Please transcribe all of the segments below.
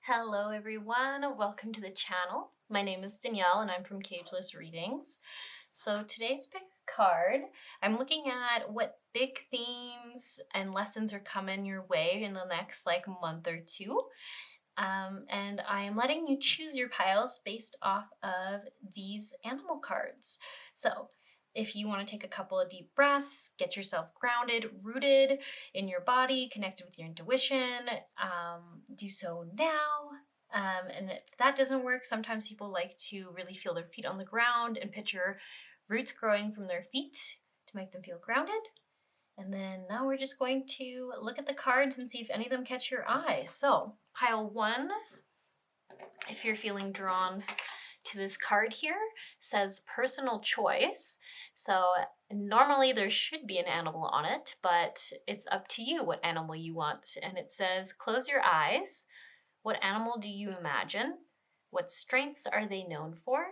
Hello everyone, welcome to the channel. My name is Danielle and I'm from Cageless Readings. So today's pick a card. I'm looking at what big themes and lessons are coming your way in the next month or two. And I am letting you choose your piles based off of these animal cards. So if you want to take a couple of deep breaths, get yourself grounded, rooted in your body, connected with your intuition, do so now. And if that doesn't work, sometimes people like to really feel their feet on the ground and picture roots growing from their feet to make them feel grounded. And then now we're just going to look at the cards and see if any of them catch your eye. So pile 1, if you're feeling drawn to this card here, says personal choice. So normally there should be an animal on it, but it's up to you what animal you want. And it says, close your eyes. What animal do you imagine? What strengths are they known for?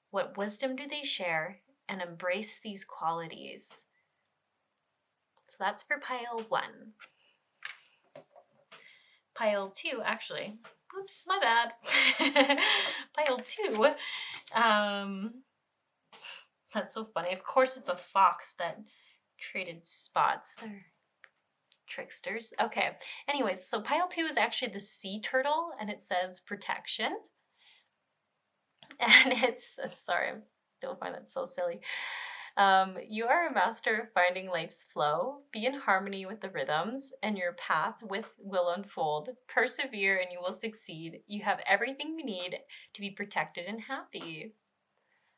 What wisdom do they share? And embrace these qualities. So that's for pile 1. Pile 2, actually, oops, my bad. Pile 2, that's so funny. Of course, it's the fox that traded spots. They're tricksters. Okay, anyways, so pile 2 is actually the sea turtle, and it says protection. And it's, sorry, I still find that so silly. You are a master of finding life's flow. Be in harmony with the rhythms, and your path will unfold. Persevere and you will succeed. You have everything you need to be protected and happy.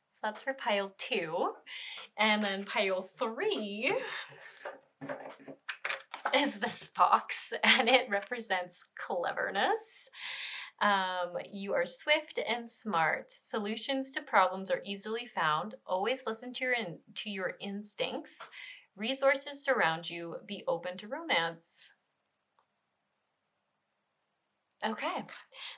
So that's for pile 2. And then pile 3 is this fox, and it represents cleverness. You are swift and smart. Solutions to problems are easily found. Always listen to your instincts. Resources surround you. Be open to romance. Okay,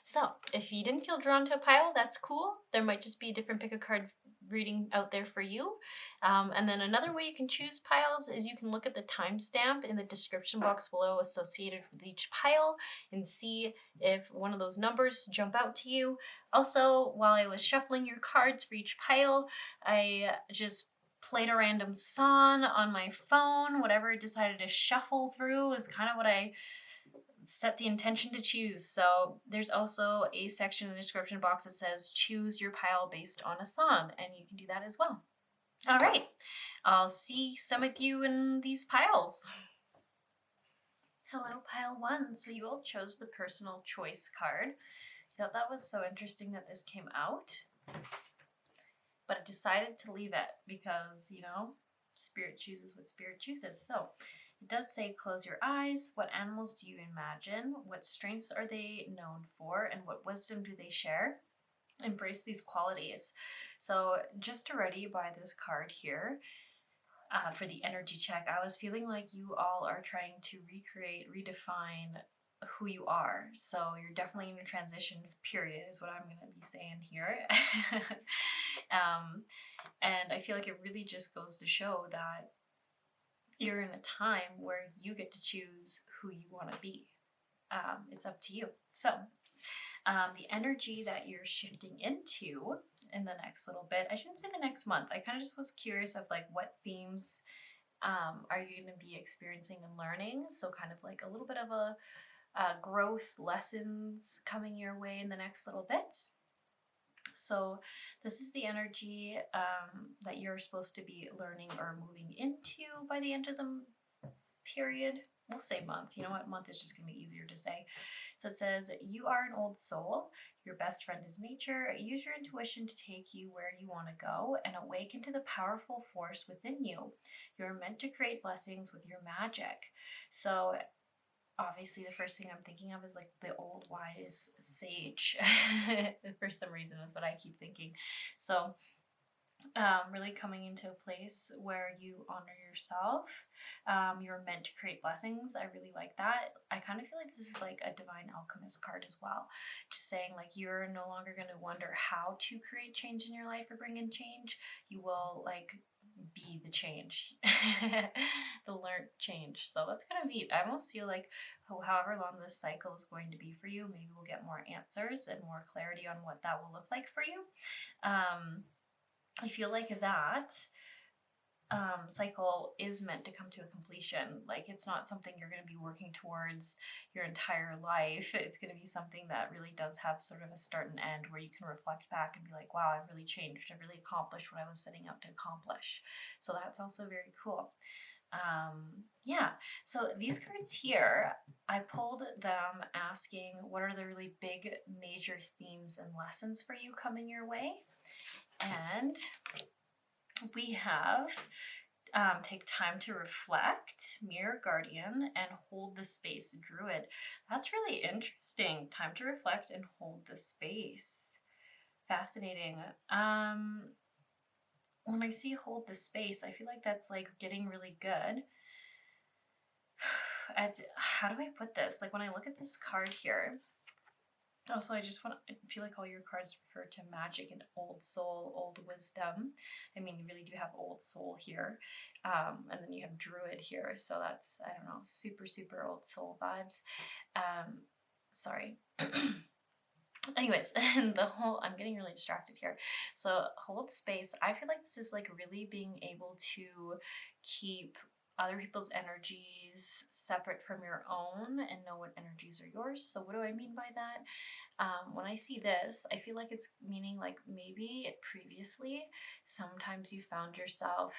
so if you didn't feel drawn to a pile, that's cool. There might just be a different pick a card reading out there for you. And then another way you can choose piles is you can look at the timestamp in the description box below associated with each pile and see if one of those numbers jump out to you. Also, while I was shuffling your cards for each pile, I just played a random song on my phone. Whatever I decided to shuffle through is kind of what I set the intention to choose. So there's also a section in the description box that says choose your pile based on a song, and you can do that as well. All right, I'll see some of you in these piles. Hello, pile 1. So you all chose the personal choice card. I thought that was so interesting that this came out, but I decided to leave it because, you know, spirit chooses what spirit chooses. So it does say close your eyes. What animals do you imagine? What strengths are they known for? And what wisdom do they share? Embrace these qualities. So just to ready by this card here, for the energy check, I was feeling like you all are trying to recreate, redefine who you are. So you're definitely in a transition period is what I'm going to be saying here. And I feel like it really just goes to show that you're in a time where you get to choose who you want to be. It's up to you. So the energy that you're shifting into in the next little bit, I shouldn't say the next month, I kind of just was curious of like what themes are you going to be experiencing and learning. So kind of like a little bit of a growth lessons coming your way in the next little bit. So this is the energy that you're supposed to be learning or moving into by the end of the period. We'll say month. You know what? Month is just going to be easier to say. So it says, you are an old soul. Your best friend is nature. Use your intuition to take you where you want to go and awaken to the powerful force within you. You're meant to create blessings with your magic. So obviously the first thing I'm thinking of is like the old wise sage. For some reason is what I keep thinking. So really coming into a place where you honor yourself. You're meant to create blessings. I really like that. I kind of feel like this is like a divine alchemist card as well. Just saying like you're no longer going to wonder how to create change in your life or bring in change. You will like be the change, the learned change. So that's kind of neat. I almost feel like however long this cycle is going to be for you, maybe we'll get more answers and more clarity on what that will look like for you. I feel like that cycle is meant to come to a completion. Like, it's not something you're going to be working towards your entire life. It's going to be something that really does have sort of a start and end, where you can reflect back and be like, wow, I've really changed. I've really accomplished what I was setting out to accomplish. So that's also very cool. Yeah, so these cards here, I pulled them asking what are the really big major themes and lessons for you coming your way. And we have take time to reflect, mirror guardian, and hold the space, druid. That's really interesting. Time to reflect and hold the space. Fascinating. When I see hold the space, I feel like that's like getting really good at, how do I put this? Like, when I look at this card here, also, I feel like all your cards refer to magic and old soul, old wisdom. I mean, you really do have old soul here. And then you have druid here. So that's, I don't know, super, super old soul vibes. Sorry. Anyways, and I'm getting really distracted here. So hold space. I feel like this is like really being able to keep other people's energies separate from your own and know what energies are yours. So what do I mean by that? When I see this, I feel like it's meaning like maybe previously, sometimes you found yourself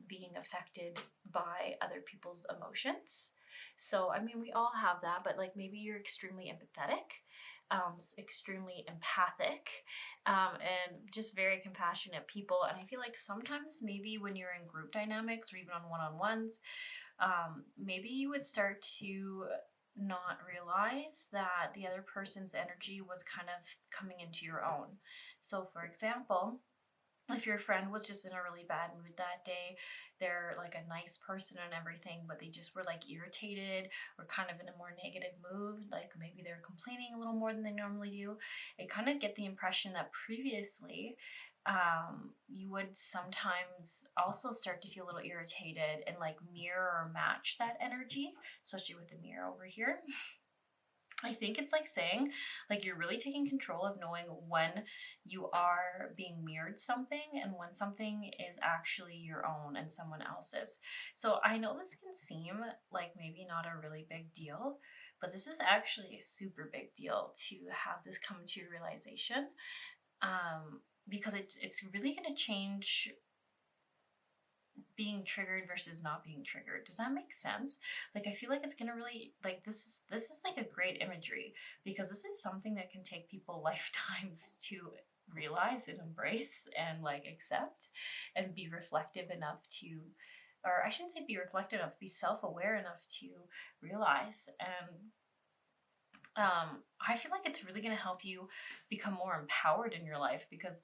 being affected by other people's emotions. So, I mean, we all have that, but like maybe you're extremely empathetic, extremely empathic, and just very compassionate people. And I feel like sometimes maybe when you're in group dynamics or even on one-on-ones, maybe you would start to not realize that the other person's energy was kind of coming into your own. So for example, if your friend was just in a really bad mood that day, they're like a nice person and everything, but they just were like irritated or kind of in a more negative mood, like maybe they're complaining a little more than they normally do, I kind of get the impression that previously you would sometimes also start to feel a little irritated and like mirror or match that energy, especially with the mirror over here. I think it's like saying, like, you're really taking control of knowing when you are being mirrored something and when something is actually your own and someone else's. So I know this can seem like maybe not a really big deal, but this is actually a super big deal to have this come to realization, because it's really going to change being triggered versus not being triggered. Does that make sense? Like, I feel like it's gonna really, like, this is like a great imagery, because this is something that can take people lifetimes to realize and embrace and like accept and be reflective enough to, or I shouldn't say be reflective enough, be self-aware enough to realize. And I feel like it's really going to help you become more empowered in your life, because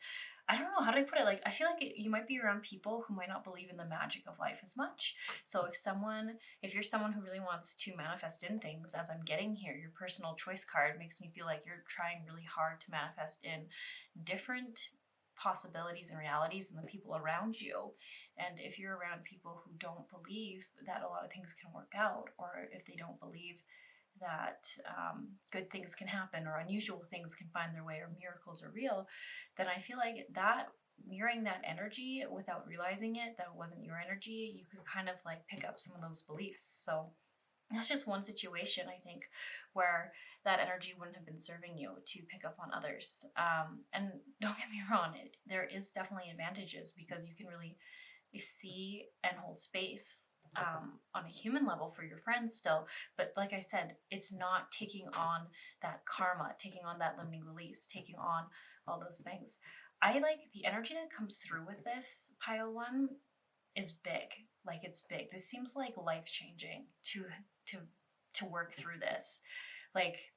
I don't know, how do I put it? Like, I feel like you might be around people who might not believe in the magic of life as much. So if you're someone who really wants to manifest in things, as I'm getting here, your personal choice card makes me feel like you're trying really hard to manifest in different possibilities and realities and the people around you. And if you're around people who don't believe that a lot of things can work out, or if they don't believe that good things can happen or unusual things can find their way or miracles are real, then I feel like that mirroring that energy without realizing it, that it wasn't your energy, you could kind of like pick up some of those beliefs. So that's just one situation, I think, where that energy wouldn't have been serving you to pick up on others. And don't get me wrong, there is definitely advantages, because you can really see and hold space on a human level for your friends still. But like I said, it's not taking on that karma, taking on that limiting beliefs, taking on all those things. I like the energy that comes through with this pile one is big. Like, it's big. This seems like life changing to work through this. Like,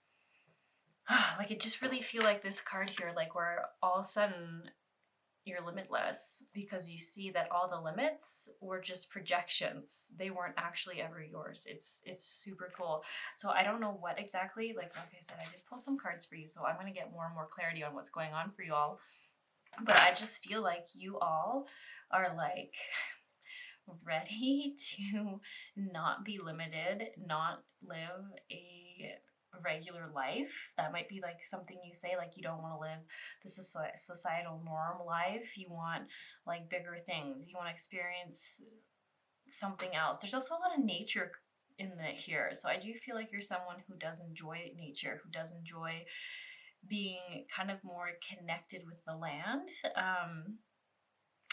like, it just really feel like this card here, like, where all of a sudden you're limitless, because you see that all the limits were just projections. They weren't actually ever yours. It's super cool. So I don't know what exactly, like I said, I did pull some cards for you, so I'm going to get more and more clarity on what's going on for you all. But I just feel like you all are like ready to not be limited, not live a regular life. That might be like something you say, like you don't want to live this is societal norm life. You want like bigger things. You want to experience something else. There's also a lot of nature in the here. So I do feel like you're someone who does enjoy nature, who does enjoy being kind of more connected with the land.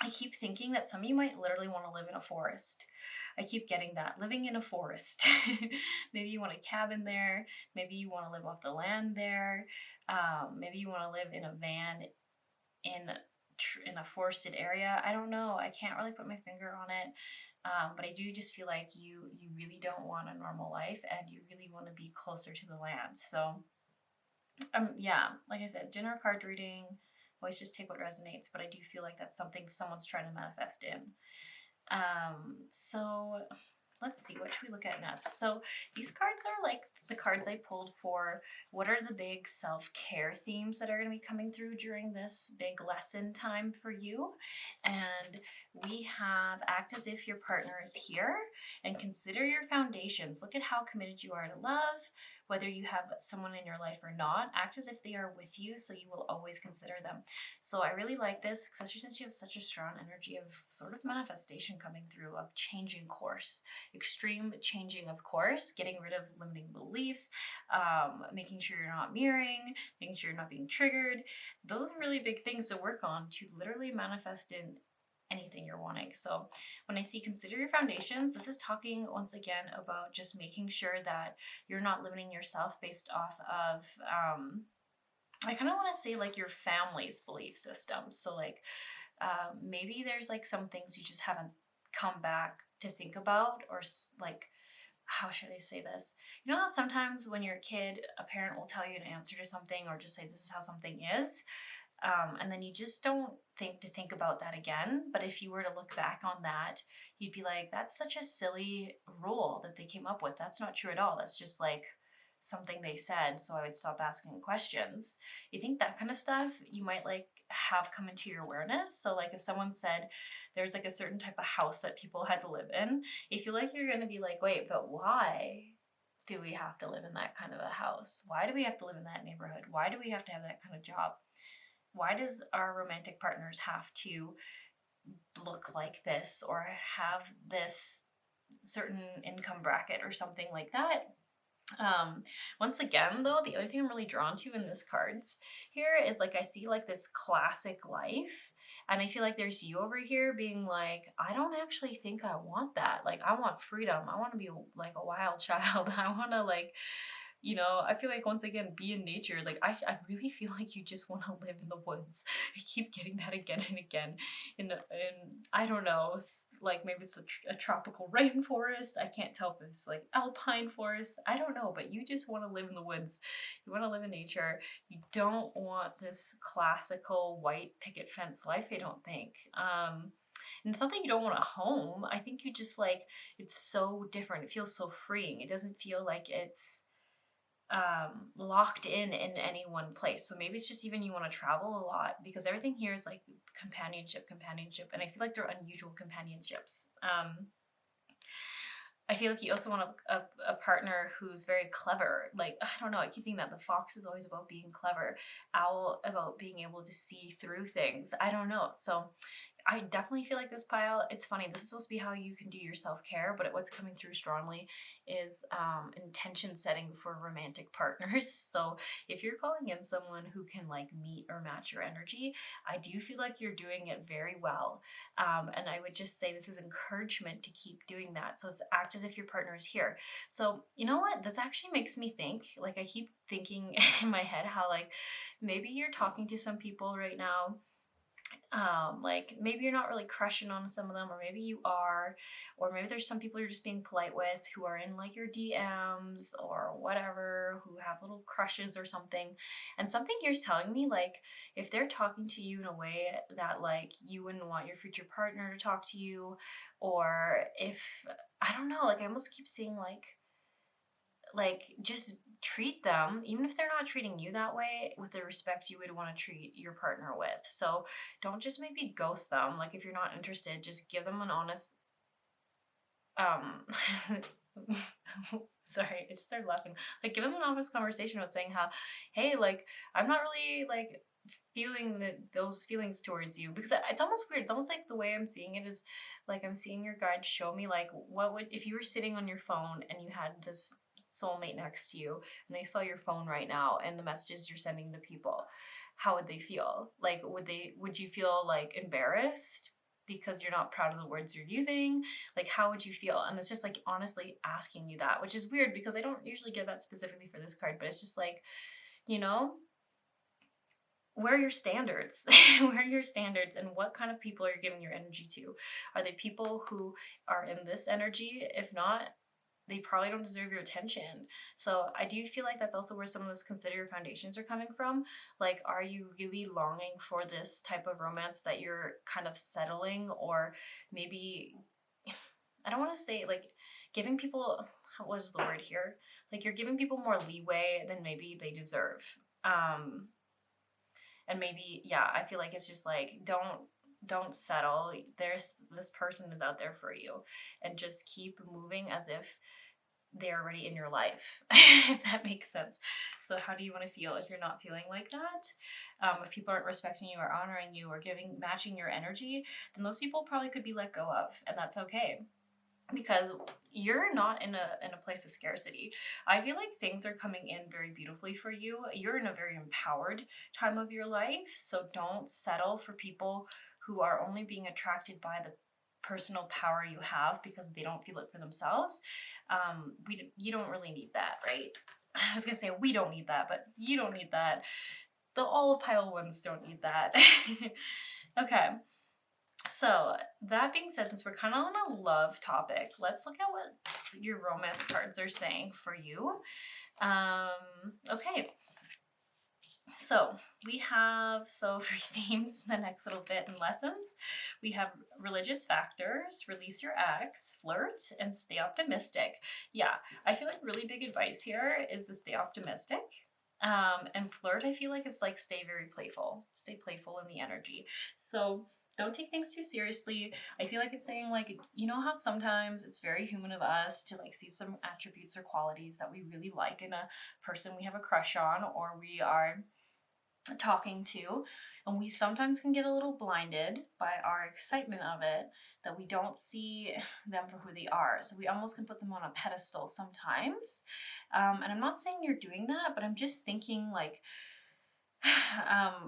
I keep thinking that some of you might literally want to live in a forest. I keep getting that, living in a forest. Maybe you want a cabin there. Maybe you want to live off the land there. Maybe you want to live in a van in a forested area. I don't know. I can't really put my finger on it. But I do just feel like you really don't want a normal life, and you really want to be closer to the land. So yeah, like I said, general card reading, always just take what resonates, but I do feel like that's something someone's trying to manifest in. So let's see, what should we look at next? So these cards are like the cards I pulled for what are the big self-care themes that are going to be coming through during this big lesson time for you. And we have act as if your partner is here and consider your foundations. Look at how committed you are to love, whether you have someone in your life or not. Act as if they are with you, so you will always consider them. So I really like this, especially since you have such a strong energy of sort of manifestation coming through, of changing course, extreme changing of course, getting rid of limiting beliefs, making sure you're not mirroring, making sure you're not being triggered. Those are really big things to work on to literally manifest in anything you're wanting. So when I see consider your foundations, this is talking once again about just making sure that you're not limiting yourself based off of I kind of want to say like your family's belief system. So like maybe there's like some things you just haven't come back to think about, or like how should I say this? You know how sometimes when you're a kid, a parent will tell you an answer to something or just say this is how something is. And then you just don't think about that again. But if you were to look back on that, you'd be like, that's such a silly rule that they came up with. That's not true at all. That's just like something they said, so I would stop asking questions. You think that kind of stuff you might like have come into your awareness. So like if someone said there's like a certain type of house that people had to live in, you feel like you're going to be like, wait, but why do we have to live in that kind of a house? Why do we have to live in that neighborhood? Why do we have to have that kind of job? Why does our romantic partners have to look like this or have this certain income bracket or something like that? Once again, though, the other thing I'm really drawn to in this cards here is like I see like this classic life, and I feel like there's you over here being like, I don't actually think I want that. Like, I want freedom. I want to be like a wild child. I want to like, you know, I feel like once again, be in nature. Like I really feel like you just want to live in the woods. I keep getting that again and again. In I don't know, like maybe it's a tropical rainforest. I can't tell if it's like alpine forest. I don't know, but you just want to live in the woods. You want to live in nature. You don't want this classical white picket fence life, I don't think. And it's not that you don't want a home. I think you just like, it's so different. It feels so freeing. It doesn't feel like it's locked in any one place. So maybe it's just even you want to travel a lot, because everything here is like companionship, and I feel like they're unusual companionships. I feel like you also want a partner who's very clever. Like, I don't know, I keep thinking that the fox is always about being clever, owl about being able to see through things. I don't know. So I definitely feel like this pile, it's funny, this is supposed to be how you can do your self-care, but what's coming through strongly is intention setting for romantic partners. So if you're calling in someone who can like meet or match your energy, I do feel like you're doing it very well. And I would just say this is encouragement to keep doing that. So it's act as if your partner is here. So you know what? This actually makes me think, like I keep thinking in my head how like maybe you're talking to some people right now, like maybe you're not really crushing on some of them, or maybe you are, or maybe there's some people you're just being polite with who are in like your DMs or whatever, who have little crushes or something. And something here's telling me like if they're talking to you in a way that like you wouldn't want your future partner to talk to you, or if I don't know, like I almost keep seeing like just treat them, even if they're not treating you that way, with the respect you would want to treat your partner with. So don't just maybe ghost them. Like if you're not interested, just give them an honest sorry, I just started laughing. Like give them an honest conversation about saying how, hey, like I'm not really like feeling those feelings towards you, because it's almost weird. It's almost like the way I'm seeing it is like I'm seeing your guide show me like what would, if you were sitting on your phone and you had this soulmate next to you and they saw your phone right now and the messages you're sending to people, how would they feel? Like would you feel like embarrassed because you're not proud of the words you're using? Like how would you feel? And it's just like honestly asking you that, which is weird because I don't usually get that specifically for this card, but it's just like, you know, where are your standards? Where are your standards, and what kind of people are you giving your energy to? Are they people who are in this energy? If not, they probably don't deserve your attention. So I do feel like that's also where some of this consider your foundations are coming from. Like, are you really longing for this type of romance that you're kind of settling, or maybe, I don't want to say like giving people, what is the word here? Like you're giving people more leeway than maybe they deserve. And maybe, yeah, I feel like it's just like, don't settle. There's, this person is out there for you, and just keep moving as if they're already in your life, if that makes sense. So how do you want to feel if you're not feeling like that? If people aren't respecting you or honoring you or matching your energy, then those people probably could be let go of, and that's okay. Because you're not in a place of scarcity. I feel like things are coming in very beautifully for you. You're in a very empowered time of your life. So don't settle for people who are only being attracted by the personal power you have because they don't feel it for themselves. You don't really need that, right? I was gonna say we don't need that, but you don't need that. The all pile ones don't need that. Okay. So that being said, since we're kind of on a love topic, let's look at what your romance cards are saying for you. Okay. So we have, so for themes, the next little bit and lessons, we have religious factors, release your ex, flirt, and stay optimistic. Yeah, I feel like really big advice here is to stay optimistic. And flirt, I feel like it's like stay very playful. Stay playful in the energy. So don't take things too seriously. I feel like it's saying like, you know how sometimes it's very human of us to like see some attributes or qualities that we really like in a person we have a crush on or we are talking to, and we sometimes can get a little blinded by our excitement of it, that we don't see them for who they are. So we almost can put them on a pedestal sometimes. And I'm not saying you're doing that, but I'm just thinking like,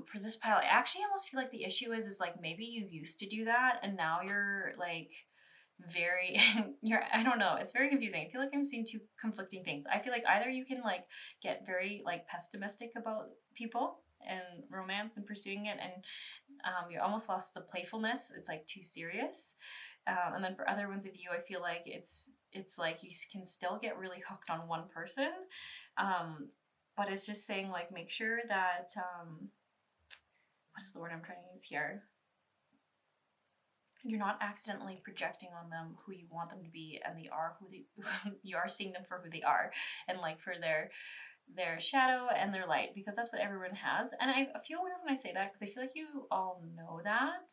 for this pile, I actually almost feel like the issue is like maybe you used to do that and now you're like very I don't know, it's very confusing. I feel like I'm seeing two conflicting things. I feel like either you can like get very like pessimistic about people and romance and pursuing it, and you almost lost the playfulness. It's like too serious. And then for other ones of you, I feel like it's like you can still get really hooked on one person, but it's just saying like make sure that what is the word I'm trying to use here? You're not accidentally projecting on them who you want them to be, and they are who you are seeing them for who they are, and like for their shadow and their light, because that's what everyone has. And I feel weird when I say that because I feel like you all know that.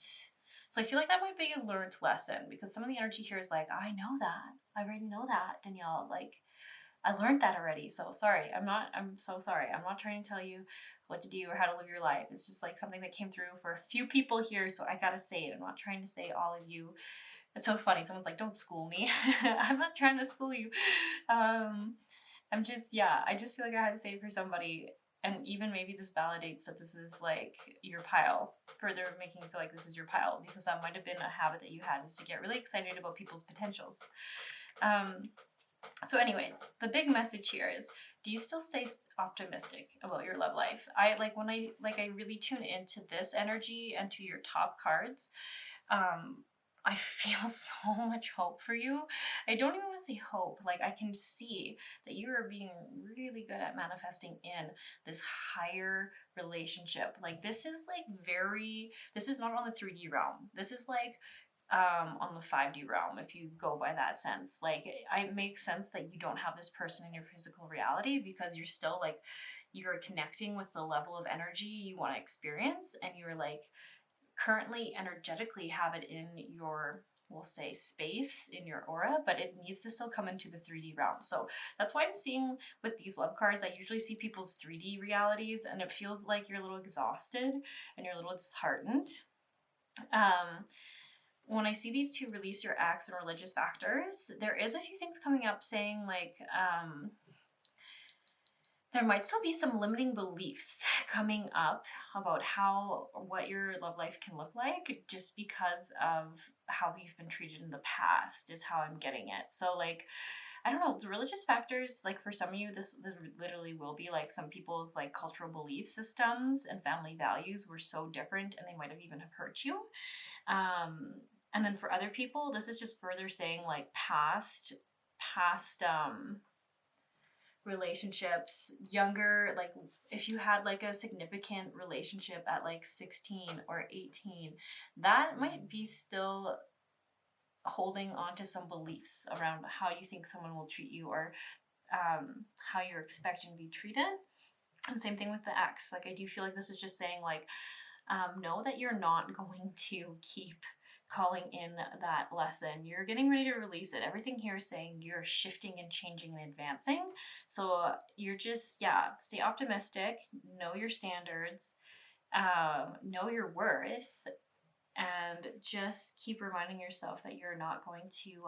So I feel like that might be a learned lesson, because some of the energy here is like, I know that. I already know that, Danielle. Like, I learned that already. So sorry. I'm so sorry. I'm not trying to tell you what to do or how to live your life. It's just like something that came through for a few people here. So I got to say it. I'm not trying to say all of you. It's so funny. Someone's like, don't school me. I'm not trying to school you. I'm just, yeah, I just feel like I had to say it for somebody. And even maybe this validates that this is like your pile, further making you feel like this is your pile, because that might have been a habit that you had, is to get really excited about people's potentials. So anyways, the big message here is, do you still stay optimistic about your love life? I like when I really tune into this energy and to your top cards, I feel so much hope for you. I don't even want to say hope. Like I can see that you are being really good at manifesting in this higher relationship. Like this is like this is not on the 3D realm. This is like on the 5D realm, if you go by that sense. Like, it makes sense that you don't have this person in your physical reality because you're still like, you're connecting with the level of energy you want to experience, and you're like currently energetically have it in your, we'll say, space in your aura, but it needs to still come into the 3D realm. So that's why I'm seeing with these love cards, I usually see people's 3D realities, and it feels like you're a little exhausted and you're a little disheartened. When I see these two, release your acts and religious factors, there is a few things coming up saying like, there might still be some limiting beliefs coming up about what your love life can look like, just because of how you've been treated in the past is how I'm getting it. So like, I don't know, the religious factors, like for some of you, this literally will be like some people's like cultural belief systems and family values were so different, and they might have even have hurt you. And then for other people, this is just further saying like past relationships, younger, like if you had like a significant relationship at like 16 or 18, that might be still holding on to some beliefs around how you think someone will treat you, or how you're expecting to be treated. And same thing with the ex. Like, I do feel like this is just saying like, know that you're not going to keep calling in that lesson. You're getting ready to release it. Everything here is saying you're shifting and changing and advancing. So you're just, stay optimistic, know your standards, know your worth, and just keep reminding yourself that you're not going to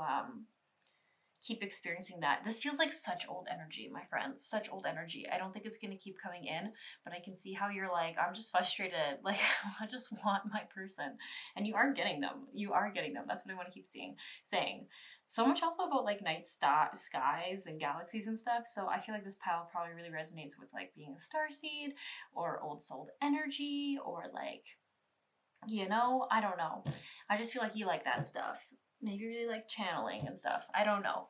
keep experiencing that. This feels like such old energy, my friends, such old energy. I don't think it's going to keep coming in, but I can see how you're like, I'm just frustrated. Like, I just want my person. And you are getting them. You are getting them. That's what I want to keep saying. So much also about like night skies and galaxies and stuff. So I feel like this pile probably really resonates with like being a starseed or old souled energy, or like, you know, I don't know. I just feel like you like that stuff. Maybe really like channeling and stuff. I don't know.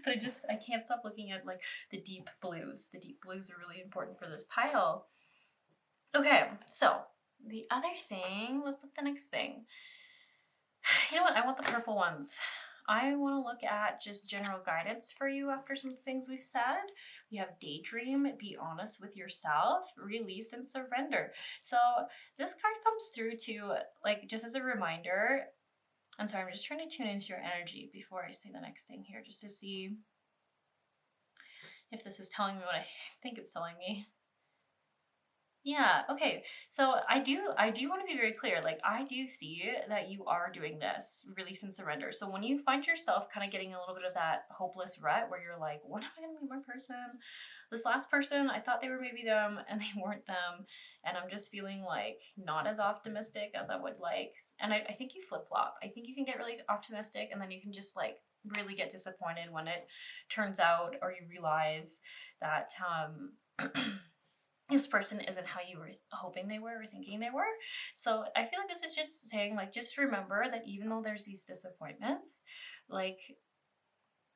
But I can't stop looking at like the deep blues. The deep blues are really important for this pile. Okay, so the other thing, let's look at the next thing. You know what? I want the purple ones. I want to look at just general guidance for you after some things we've said. We have daydream, be honest with yourself, release, and surrender. So this card comes through to, like, just as a reminder. I'm sorry, I'm just trying to tune into your energy before I say the next thing here, just to see if this is telling me what I think it's telling me. Yeah, okay. So I do want to be very clear. Like, I do see that you are doing this, release and surrender. So when you find yourself kind of getting a little bit of that hopeless rut where you're like, when am I going to meet my person? This last person, I thought they were maybe them and they weren't them. And I'm just feeling like not as optimistic as I would like. And I think you flip-flop. I think you can get really optimistic, and then you can just like really get disappointed when it turns out, or you realize that this person isn't how you were hoping they were or thinking they were. So I feel like this is just saying, like, just remember that even though there's these disappointments, like,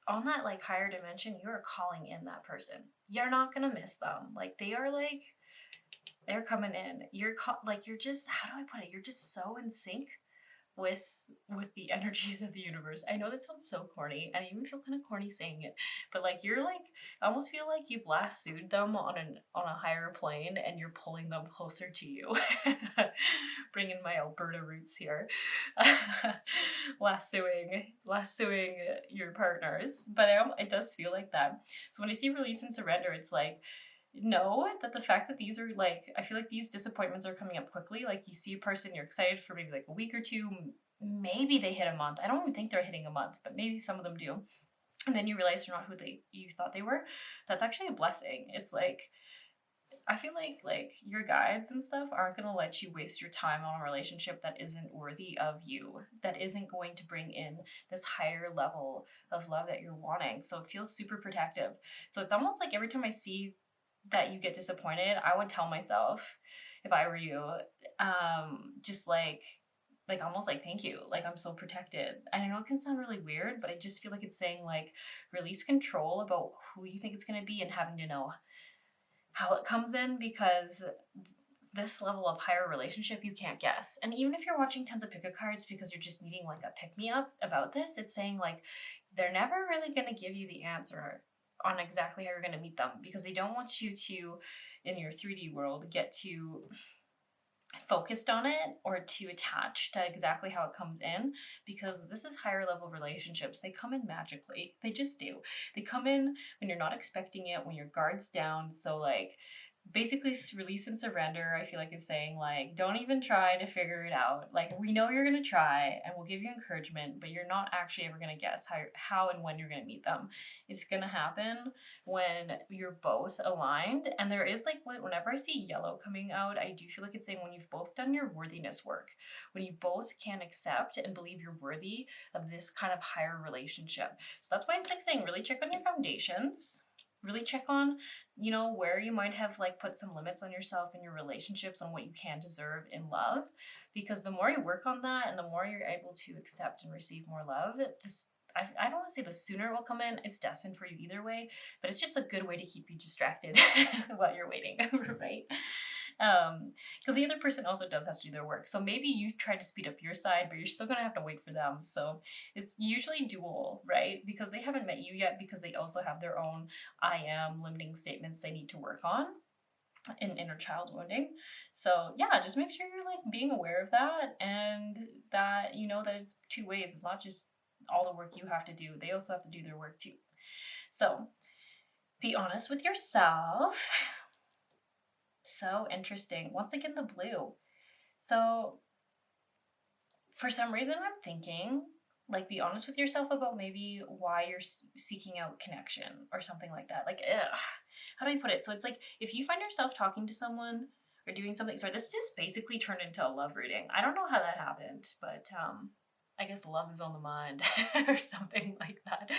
on that like higher dimension, you are calling in that person. You're not gonna miss them. Like, they are like, they're coming in. You're you're just, how do I put it? You're just so in sync with the energies of the universe. I know that sounds so corny, and I even feel kind of corny saying it, but like, you're like, I almost feel like you've lassoed them on a higher plane, and you're pulling them closer to you. Bringing my Alberta roots here. lassoing your partners, but it does feel like that. So when I see release and surrender, it's like, know that the fact that these are like, I feel like these disappointments are coming up quickly. Like, you see a person, you're excited for maybe like a week or two, maybe they hit a month. I don't even think they're hitting a month, but maybe some of them do. And then you realize they're not who you thought they were. That's actually a blessing. It's like, I feel like your guides and stuff aren't going to let you waste your time on a relationship that isn't worthy of you, that isn't going to bring in this higher level of love that you're wanting. So it feels super protective. So it's almost like every time I see that you get disappointed, I would tell myself, if I were you, just like almost like, thank you, like, I'm so protected. And I know it can sound really weird, but I just feel like it's saying like, release control about who you think it's going to be, and having to know how it comes in, because this level of higher relationship you can't guess. And even if you're watching tons of pick-a cards because you're just needing like a pick-me-up about this, it's saying like they're never really going to give you the answer on exactly how you're going to meet them, because they don't want you to, in your 3D world, get too focused on it or too attached to exactly how it comes in, because this is higher level relationships. They come in magically. They just do. They come in when you're not expecting it, when your guard's down. So like basically release and surrender, I feel like it's saying like don't even try to figure it out. Like we know you're going to try and we'll give you encouragement, but you're not actually ever going to guess how and when you're going to meet them. It's going to happen when you're both aligned. And there is like, whenever I see yellow coming out, I do feel like it's saying when you've both done your worthiness work, when you both can accept and believe you're worthy of this kind of higher relationship. So that's why it's like saying really check on your foundations. Really check on, you know, where you might have like put some limits on yourself in your relationships on what you can deserve in love. Because the more you work on that and the more you're able to accept and receive more love, I don't want to say the sooner it will come in. It's destined for you either way, but it's just a good way to keep you distracted while you're waiting, right? Because the other person also has to do their work. So maybe you try to speed up your side, but you're still going to have to wait for them. So it's usually dual, right? Because they haven't met you yet, because they also have their own I am limiting statements they need to work on in inner child wounding. So yeah, just make sure you're like being aware of that, and that you know that it's two ways. It's not just all the work you have to do. They also have to do their work too. So be honest with yourself. So interesting. Once again, the blue. So for some reason, I'm thinking, like, be honest with yourself about maybe why you're seeking out connection or something like that. Like, how do I put it? So it's like, if you find yourself talking to someone or doing something, sorry, this just basically turned into a love reading. I don't know how that happened, but I guess love is on the mind or something like that.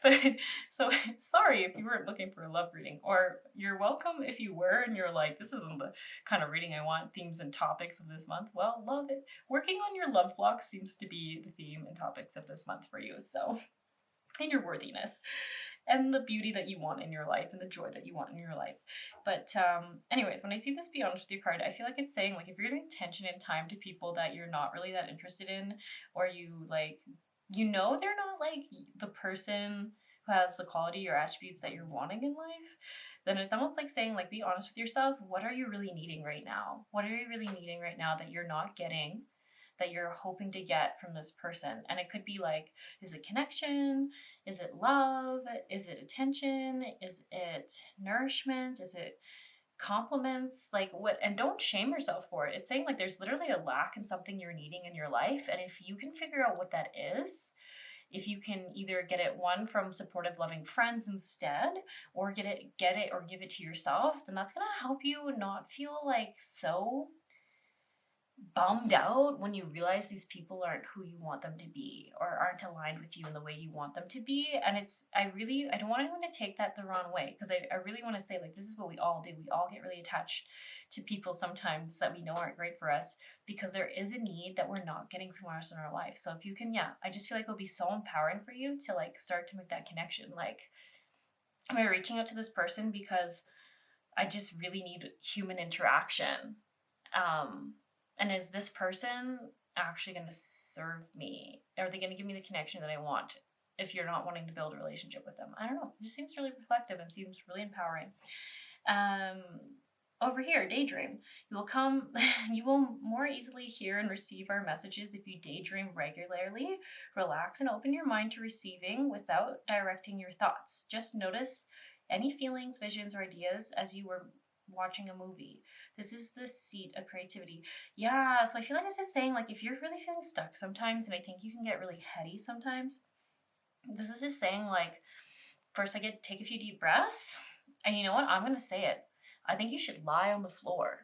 But so sorry if you weren't looking for a love reading, or you're welcome if you were and you're like, this isn't the kind of reading I want, themes and topics of this month. Well, love it. Working on your love block seems to be the theme and topics of this month for you. So, and your worthiness and the beauty that you want in your life and the joy that you want in your life. But anyways, when I see this be honest with your card, I feel like it's saying like if you're giving attention and time to people that you're not really that interested in, or you like, you know, they're not like the person who has the quality or attributes that you're wanting in life, then it's almost like saying like be honest with yourself. What are you really needing right now? What are you really needing right now that you're not getting, that you're hoping to get from this person? And it could be like, is it connection? Is it love? Is it attention? Is it nourishment? Is it compliments? Like what? And don't shame yourself for it. It's saying like there's literally a lack in something you're needing in your life. And if you can figure out what that is, if you can either get it one from supportive, loving friends instead, or get it or give it to yourself, then that's gonna help you not feel like so bummed out when you realize these people aren't who you want them to be, or aren't aligned with you in the way you want them to be. And I don't want anyone to take that the wrong way, because I really want to say like this is what we all do. We all get really attached to people sometimes that we know aren't great for us, because there is a need that we're not getting somewhere else in our life. So if you can, I just feel like it'll be so empowering for you to like start to make that connection. Like, am I reaching out to this person because I just really need human interaction? And is this person actually going to serve me? Are they going to give me the connection that I want if you're not wanting to build a relationship with them? I don't know. It just seems really reflective and seems really empowering. Over here, daydream. You will more easily hear and receive our messages if you daydream regularly. Relax and open your mind to receiving without directing your thoughts. Just notice any feelings, visions, or ideas as you were watching a movie. This is the seat of creativity. Yeah, so I feel like this is saying like if you're really feeling stuck sometimes, and I think you can get really heady sometimes, this is just saying like, first take a few deep breaths, and you know what? I'm gonna say it. I think you should lie on the floor.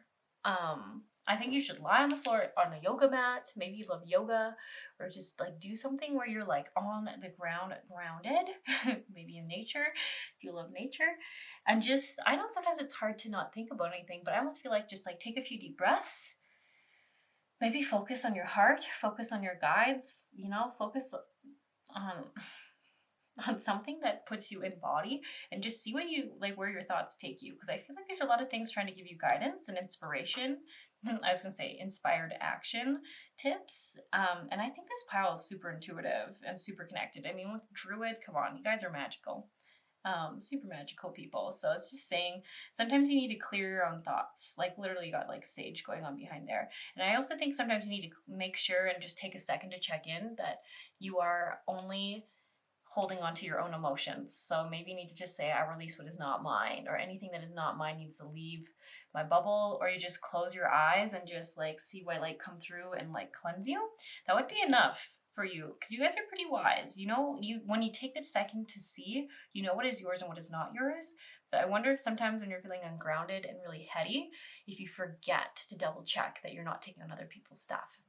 I think you should lie on the floor on a yoga mat. Maybe you love yoga, or just like do something where you're like on the ground, grounded, maybe in nature, if you love nature. And just, I know sometimes it's hard to not think about anything, but I almost feel like just like take a few deep breaths, maybe focus on your heart, focus on your guides, focus on on something that puts you in body, and just see what you like, where your thoughts take you. Because I feel like there's a lot of things trying to give you guidance and inspiration. I was gonna say inspired action tips. And I think this pile is super intuitive and super connected. I mean, with Druid, come on, you guys are magical. Super magical people. So it's just saying sometimes you need to clear your own thoughts. Like literally you got like sage going on behind there. And I also think sometimes you need to make sure and just take a second to check in that you are only holding on to your own emotions. So maybe you need to just say, I release what is not mine, or anything that is not mine needs to leave my bubble, or you just close your eyes and just like see what like come through and like cleanse you. That would be enough for you, because you guys are pretty wise. You know, when you take the second to see, you know what is yours and what is not yours. But I wonder if sometimes when you're feeling ungrounded and really heady, if you forget to double check that you're not taking on other people's stuff.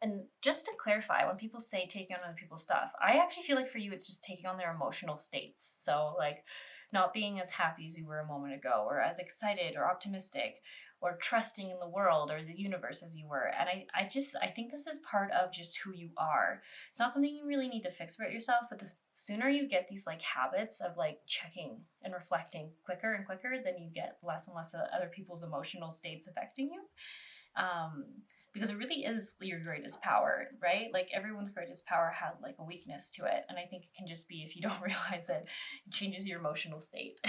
And just to clarify, when people say taking on other people's stuff, I actually feel like for you, it's just taking on their emotional states. So like not being as happy as you were a moment ago, or as excited or optimistic, or trusting in the world or the universe as you were. And I think this is part of just who you are. It's not something you really need to fix about yourself, but the sooner you get these like habits of like checking and reflecting quicker and quicker, then you get less and less of other people's emotional states affecting you. Because it really is your greatest power, right? Like everyone's greatest power has like a weakness to it. And I think it can just be, if you don't realize it, it changes your emotional state.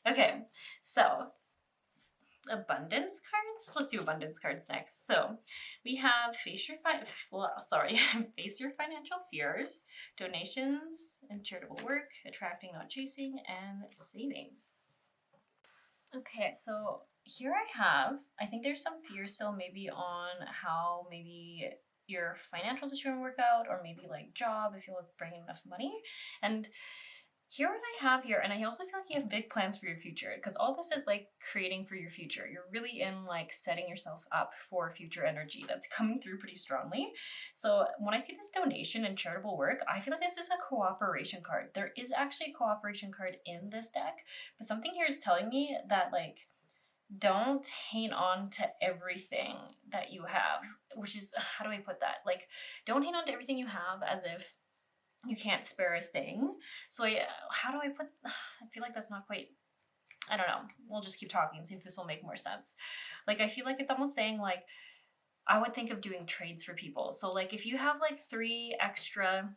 Okay, so abundance cards. Let's do abundance cards next. So we have face your financial fears, donations and charitable work, attracting, not chasing, and savings. Okay, so here I think there's some fears still maybe on how maybe your financial situation will work out, or maybe like job, if you'll bring in enough money. And here what I have here, and I also feel like you have big plans for your future, because all this is like creating for your future. You're really in like setting yourself up for future energy that's coming through pretty strongly. So when I see this donation and charitable work, I feel like this is a cooperation card. There is actually a cooperation card in this deck, but something here is telling me that like don't hang on to everything that you have, which is, how do I put that? Like, don't hang on to everything you have as if you can't spare a thing. So how do I put, I feel like that's not quite, I don't know. We'll just keep talking and see if this will make more sense. Like, I feel like it's almost saying like, I would think of doing trades for people. So like if you have like 3 extra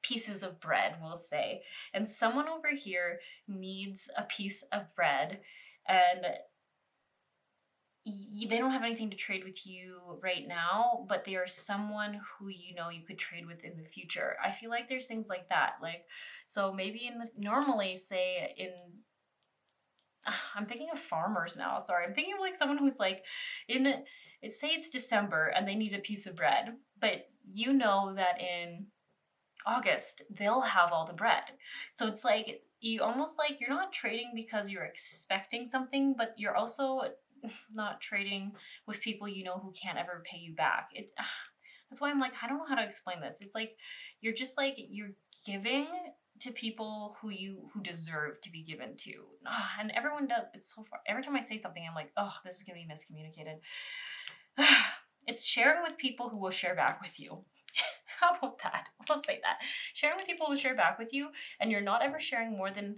pieces of bread, we'll say, and someone over here needs a piece of bread, and they don't have anything to trade with you right now, but they are someone who you know you could trade with in the future. I feel like there's things like that. Like, so maybe normally say in, I'm thinking of farmers now. Sorry, I'm thinking of like someone who's like say it's December and they need a piece of bread, but you know that in August they'll have all the bread. So it's like you almost like you're not trading because you're expecting something, but you're also not trading with people you know who can't ever pay you back. That's why I'm like, I don't know how to explain this. It's like you're just like you're giving to people who deserve to be given to. And everyone does. It's so far. Every time I say something, I'm like, oh, this is gonna be miscommunicated. It's sharing with people who will share back with you. How about that? We'll say that. Sharing with people who will share back with you, and you're not ever sharing more than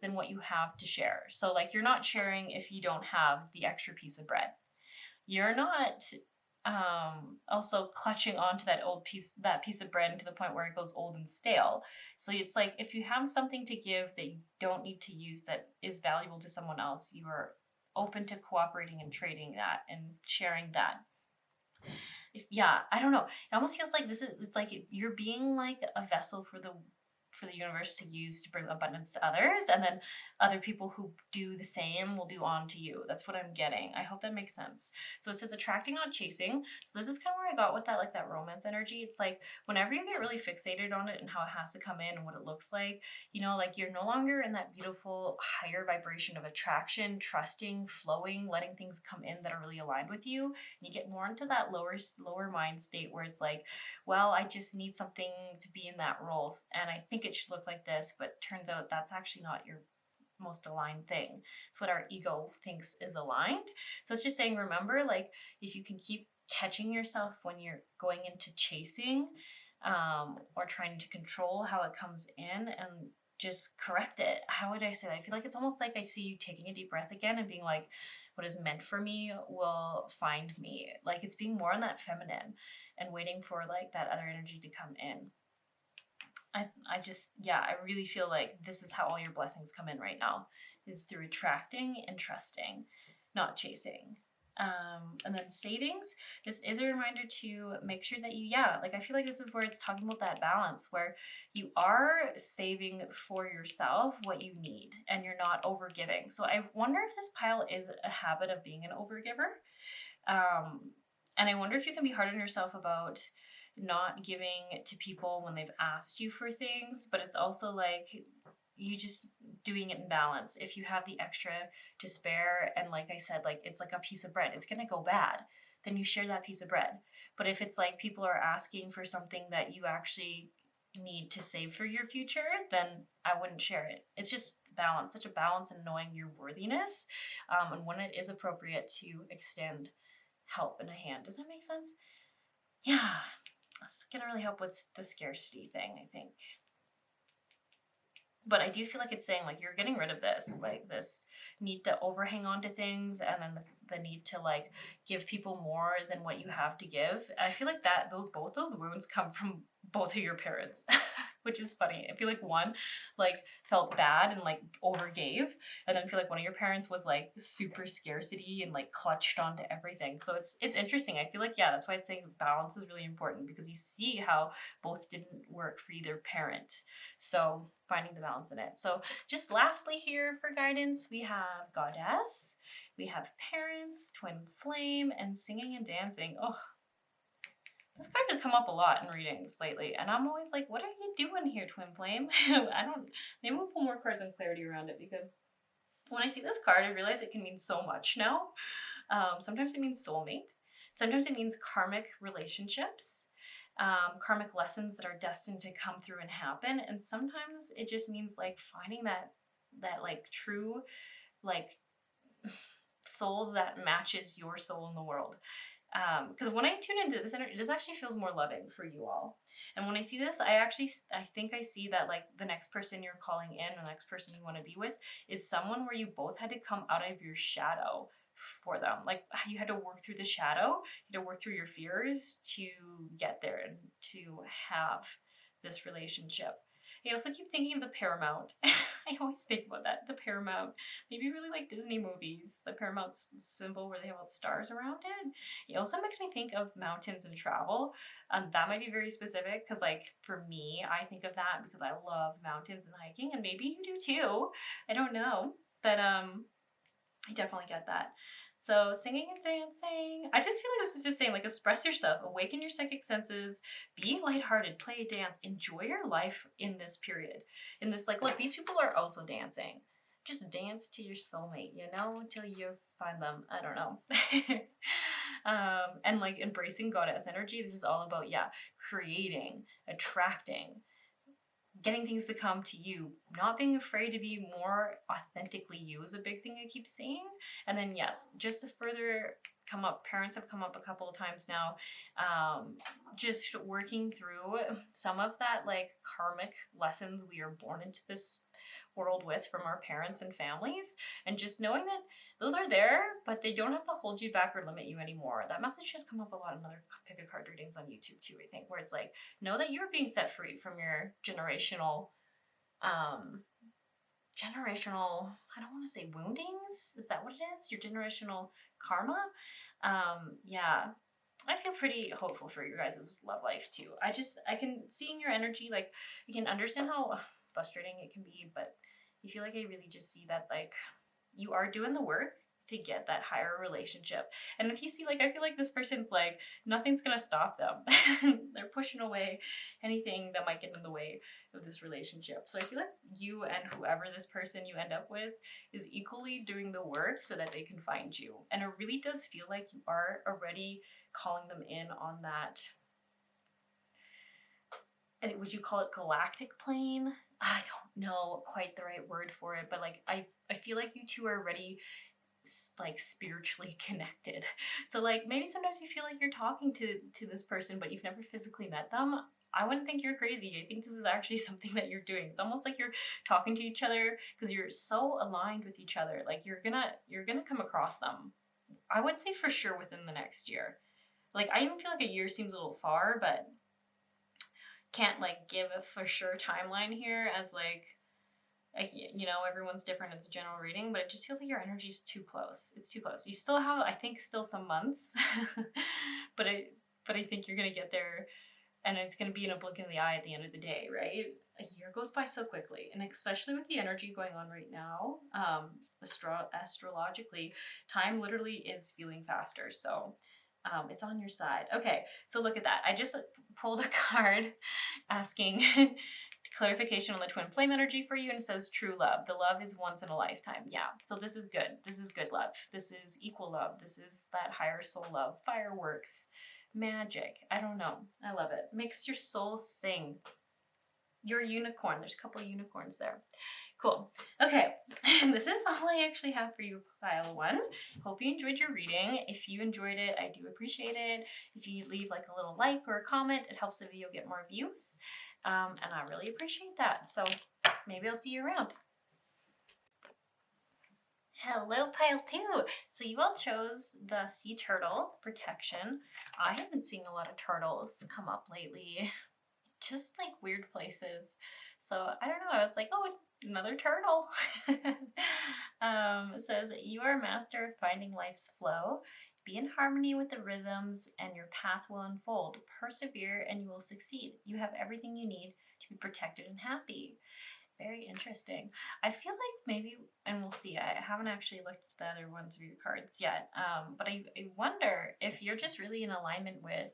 what you have to share. So like you're not sharing if you don't have the extra piece of bread. You're not also clutching onto that piece of bread to the point where it goes old and stale. So it's like if you have something to give that you don't need to use that is valuable to someone else, you are open to cooperating and trading that and sharing that. I don't know. It almost feels like it's like you're being like a vessel for the universe to use to bring abundance to others, and then other people who do the same will do on to you. That's what I'm getting. I hope that makes sense. So it says attracting, not chasing. So this is kind of where I got with that, like that romance energy. It's like whenever you get really fixated on it and how it has to come in and what it looks like, you know, like you're no longer in that beautiful higher vibration of attraction, trusting, flowing, letting things come in that are really aligned with you. And you get more into that lower mind state where it's like, well, I just need something to be in that role, and I think it should look like this, but turns out that's actually not your most aligned thing. It's what our ego thinks is aligned. So it's just saying, remember, like if you can keep catching yourself when you're going into chasing, or trying to control how it comes in and just correct it. How would I say that? I feel like it's almost like I see you taking a deep breath again and being like, what is meant for me will find me. Like it's being more on that feminine and waiting for like that other energy to come in. I just, yeah, I really feel like this is how all your blessings come in right now, is through attracting and trusting, not chasing. And then savings, this is a reminder to make sure that you, yeah, like I feel like this is where it's talking about that balance where you are saving for yourself what you need and you're not overgiving. So I wonder if this pile is a habit of being an overgiver. And I wonder if you can be hard on yourself about not giving to people when they've asked you for things, but it's also like you just doing it in balance. If you have the extra to spare, and like I said, like it's like a piece of bread, it's gonna go bad, then you share that piece of bread. But if it's like people are asking for something that you actually need to save for your future, then I wouldn't share it. It's just balance, such a balance in knowing your worthiness, and when it is appropriate to extend help in a hand. Does that make sense? Yeah, that's gonna really help with the scarcity thing, I think. But I do feel like it's saying like you're getting rid of this, like this need to overhang on to things, and then the need to like give people more than what you have to give. I feel like that both those wounds come from both of your parents, which is funny. I feel like one like felt bad and like overgave, and then I feel like one of your parents was like super scarcity and like clutched onto everything. So it's interesting. I feel like, yeah, that's why it's saying balance is really important, because you see how both didn't work for either parent. So finding the balance in it. So just lastly here for guidance, we have Goddess, we have Parents, Twin Flame, and Singing and Dancing. Oh, this card has come up a lot in readings lately, and I'm always like, what are you doing here, Twin Flame? Maybe we'll pull more cards and clarity around it, because when I see this card, I realize it can mean so much now. Sometimes it means soulmate. Sometimes it means karmic relationships, karmic lessons that are destined to come through and happen. And sometimes it just means like finding that like true, like soul that matches your soul in the world. Because when I tune into this energy, this actually feels more loving for you all. And when I see this, I think I see that like the next person you're calling in, the next person you want to be with, is someone where you both had to come out of your shadow for them. Like you had to work through the shadow, you had to work through your fears to get there and to have this relationship. I also keep thinking of the Paramount. I always think about that, the Paramount. Maybe really like Disney movies, the Paramount symbol where they have all the stars around it. It also makes me think of mountains and travel. That might be very specific, because like for me, I think of that because I love mountains and hiking, and maybe you do too. I don't know, but I definitely get that. So singing and dancing, I just feel like this is just saying like express yourself, awaken your psychic senses, be lighthearted, play, dance, enjoy your life in this period. In this, like, look, these people are also dancing. Just dance to your soulmate, you know, until you find them. I don't know. And like embracing goddess energy, this is all about, yeah, creating, attracting, getting things to come to you, not being afraid to be more authentically you is a big thing I keep seeing. And then yes, just to further come up, parents have come up a couple of times now, just working through some of that like karmic lessons we are born into this world with from our parents and families, and just knowing that those are there, but they don't have to hold you back or limit you anymore. That message has come up a lot in other pick a card readings on YouTube too, I think, where it's like, know that you're being set free from your generational, I don't want to say woundings. Is that what it is? Your generational karma? Yeah. I feel pretty hopeful for your guys' love life too. I can see in your energy, like, you can understand how frustrating it can be, but you feel like I really just see that, like, you are doing the work to get that higher relationship. And if you see, like, I feel like this person's like, nothing's gonna stop them. They're pushing away anything that might get in the way of this relationship. So I feel like you and whoever this person you end up with is equally doing the work so that they can find you. And it really does feel like you are already calling them in on that, would you call it galactic plane? I don't know quite the right word for it, but like I feel like you two are already like spiritually connected. So like maybe sometimes you feel like you're talking to this person, but you've never physically met them. I wouldn't think you're crazy. I think this is actually something that you're doing. It's almost like you're talking to each other because you're so aligned with each other. Like you're gonna come across them. I would say for sure within the next year. Like I even feel like a year seems a little far, but can't like give a for sure timeline here as like you know, everyone's different. It's a general reading, but it just feels like your energy's too close. It's too close. You still have, I think, still some months, but I think you're gonna get there, and it's gonna be in a blink of the eye at the end of the day, right? A year goes by so quickly, and especially with the energy going on right now, astrologically, time literally is feeling faster. So. It's on your side. Okay, so look at that. I just pulled a card asking clarification on the twin flame energy for you, and it says true love. The love is once in a lifetime. Yeah, so this is good. This is good love. This is equal love. This is that higher soul love. Fireworks, magic. I don't know. I love it. Makes your soul sing. You're a unicorn. There's a couple of unicorns there. Cool. Okay, this is all I actually have for you, pile one. Hope you enjoyed your reading. If you enjoyed it, I do appreciate it. If you leave like a little like or a comment, it helps the video get more views. And I really appreciate that. So maybe I'll see you around. Hello, pile two. So you all chose the sea turtle protection. I have been seeing a lot of turtles come up lately, just like weird places. So I don't know. I was like, oh, another turtle. It says, you are a master of finding life's flow. Be in harmony with the rhythms and your path will unfold. Persevere and you will succeed. You have everything you need to be protected and happy. Very interesting. I feel like maybe, and we'll see, I haven't actually looked at the other ones of your cards yet, but I wonder if you're just really in alignment with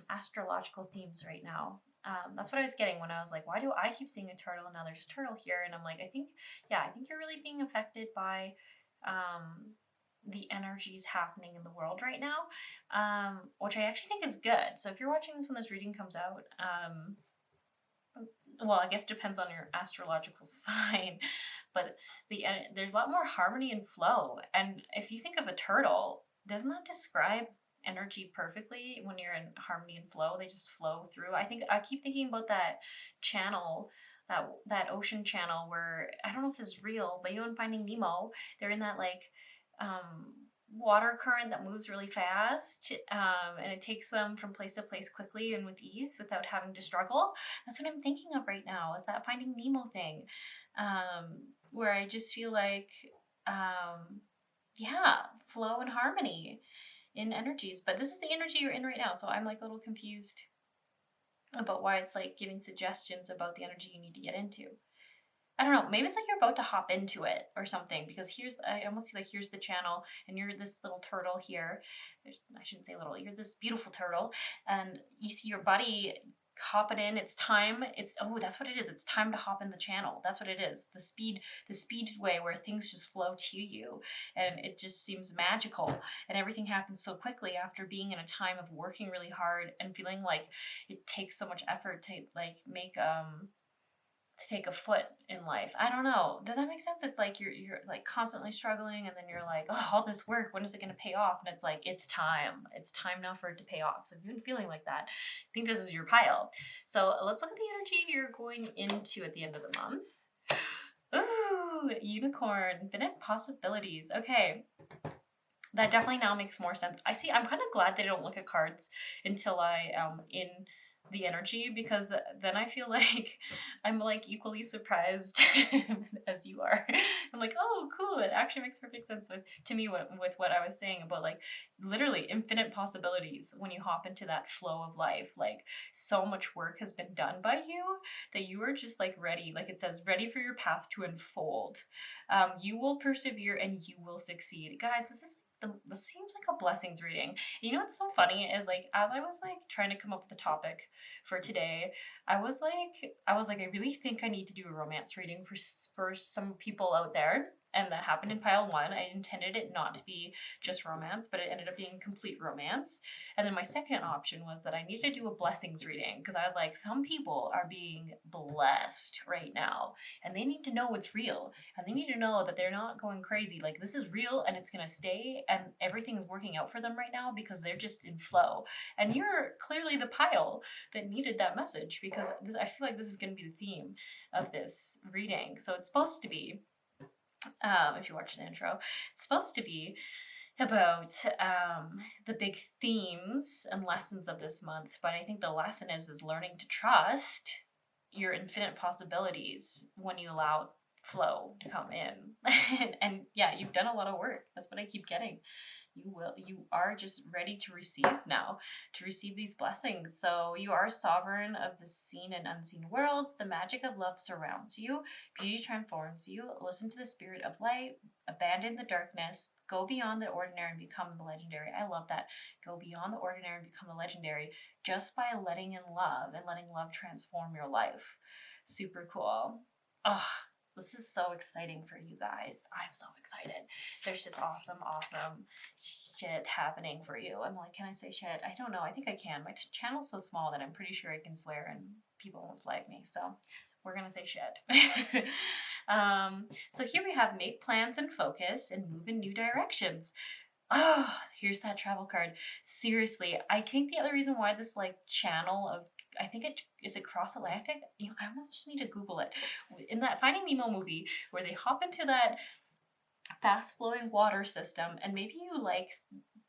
astrological themes right now. That's what I was getting when I was like, why do I keep seeing a turtle and now there's a turtle here? And I'm like, I think you're really being affected by the energies happening in the world right now, which I actually think is good. So if you're watching this when this reading comes out, well, I guess it depends on your astrological sign, but there's a lot more harmony and flow. And if you think of a turtle, doesn't that describe energy perfectly? When you're in harmony and flow, they just flow through. I keep thinking about that channel, that ocean channel where, I don't know if this is real, but you know, in Finding Nemo, they're in that like water current that moves really fast, and it takes them from place to place quickly and with ease without having to struggle. That's what I'm thinking of right now, is that Finding Nemo thing, where I just feel like flow and harmony in energies. But this is the energy you're in right now, so I'm like a little confused about why it's like giving suggestions about the energy you need to get into. I don't know, maybe it's like you're about to hop into it or something, because I almost see like here's the channel and you're this little turtle here. I shouldn't say little, you're this beautiful turtle and you see your buddy hop it in. It's time. That's what it is. It's time to hop in the channel. That's what it is. The speed way where things just flow to you and it just seems magical and everything happens so quickly after being in a time of working really hard and feeling like it takes so much effort to like to take a foot in life. I don't know. Does that make sense? It's like you're like constantly struggling and then you're like, oh, all this work, when is it going to pay off? And it's like, it's time. It's time now for it to pay off. So if you've been feeling like that, I think this is your pile. So let's look at the energy you're going into at the end of the month. Ooh, unicorn, infinite possibilities. Okay. That definitely now makes more sense. I'm kind of glad they don't look at cards until I am in the energy, because then I feel like I'm like equally surprised as you are. I'm like, oh, cool. It actually makes perfect sense to me with what I was saying about like literally infinite possibilities when you hop into that flow of life. Like so much work has been done by you that you are just like ready. Like it says, ready for your path to unfold. You will persevere and you will succeed. Guys, this seems like a blessings reading. You know what's so funny is like as I was like trying to come up with the topic for today, I was like I really think I need to do a romance reading for some people out there. And that happened in pile 1. I intended it not to be just romance, but it ended up being complete romance. And then my second option was that I needed to do a blessings reading, because I was like, some people are being blessed right now and they need to know it's real, and they need to know that they're not going crazy. Like, this is real and it's going to stay, and everything is working out for them right now because they're just in flow. And you're clearly the pile that needed that message, because I feel like this is going to be the theme of this reading. So it's supposed to be, if you watch the intro, it's supposed to be about the big themes and lessons of this month. But I think the lesson is learning to trust your infinite possibilities when you allow flow to come in. And yeah, you've done a lot of work. That's what I keep getting. You are just ready to receive now, to receive these blessings. So you are sovereign of the seen and unseen worlds. The magic of love surrounds you. Beauty transforms you. Listen to the spirit of light. Abandon the darkness. Go beyond the ordinary and become the legendary. I love that. Go beyond the ordinary and become the legendary, just by letting in love and letting love transform your life. Super cool. Oh, this is so exciting for you guys. I'm so excited. There's just awesome shit happening for you. I'm like, can I say shit? I don't know. I think I can. My channel's so small that I'm pretty sure I can swear and people won't flag me. So we're going to say shit. So here we have make plans and focus and move in new directions. Oh, here's that travel card. Seriously, I think the other reason why this like channel of, I think is it cross Atlantic? You know, I almost just need to Google it. In that Finding Nemo movie where they hop into that fast flowing water system, and maybe you like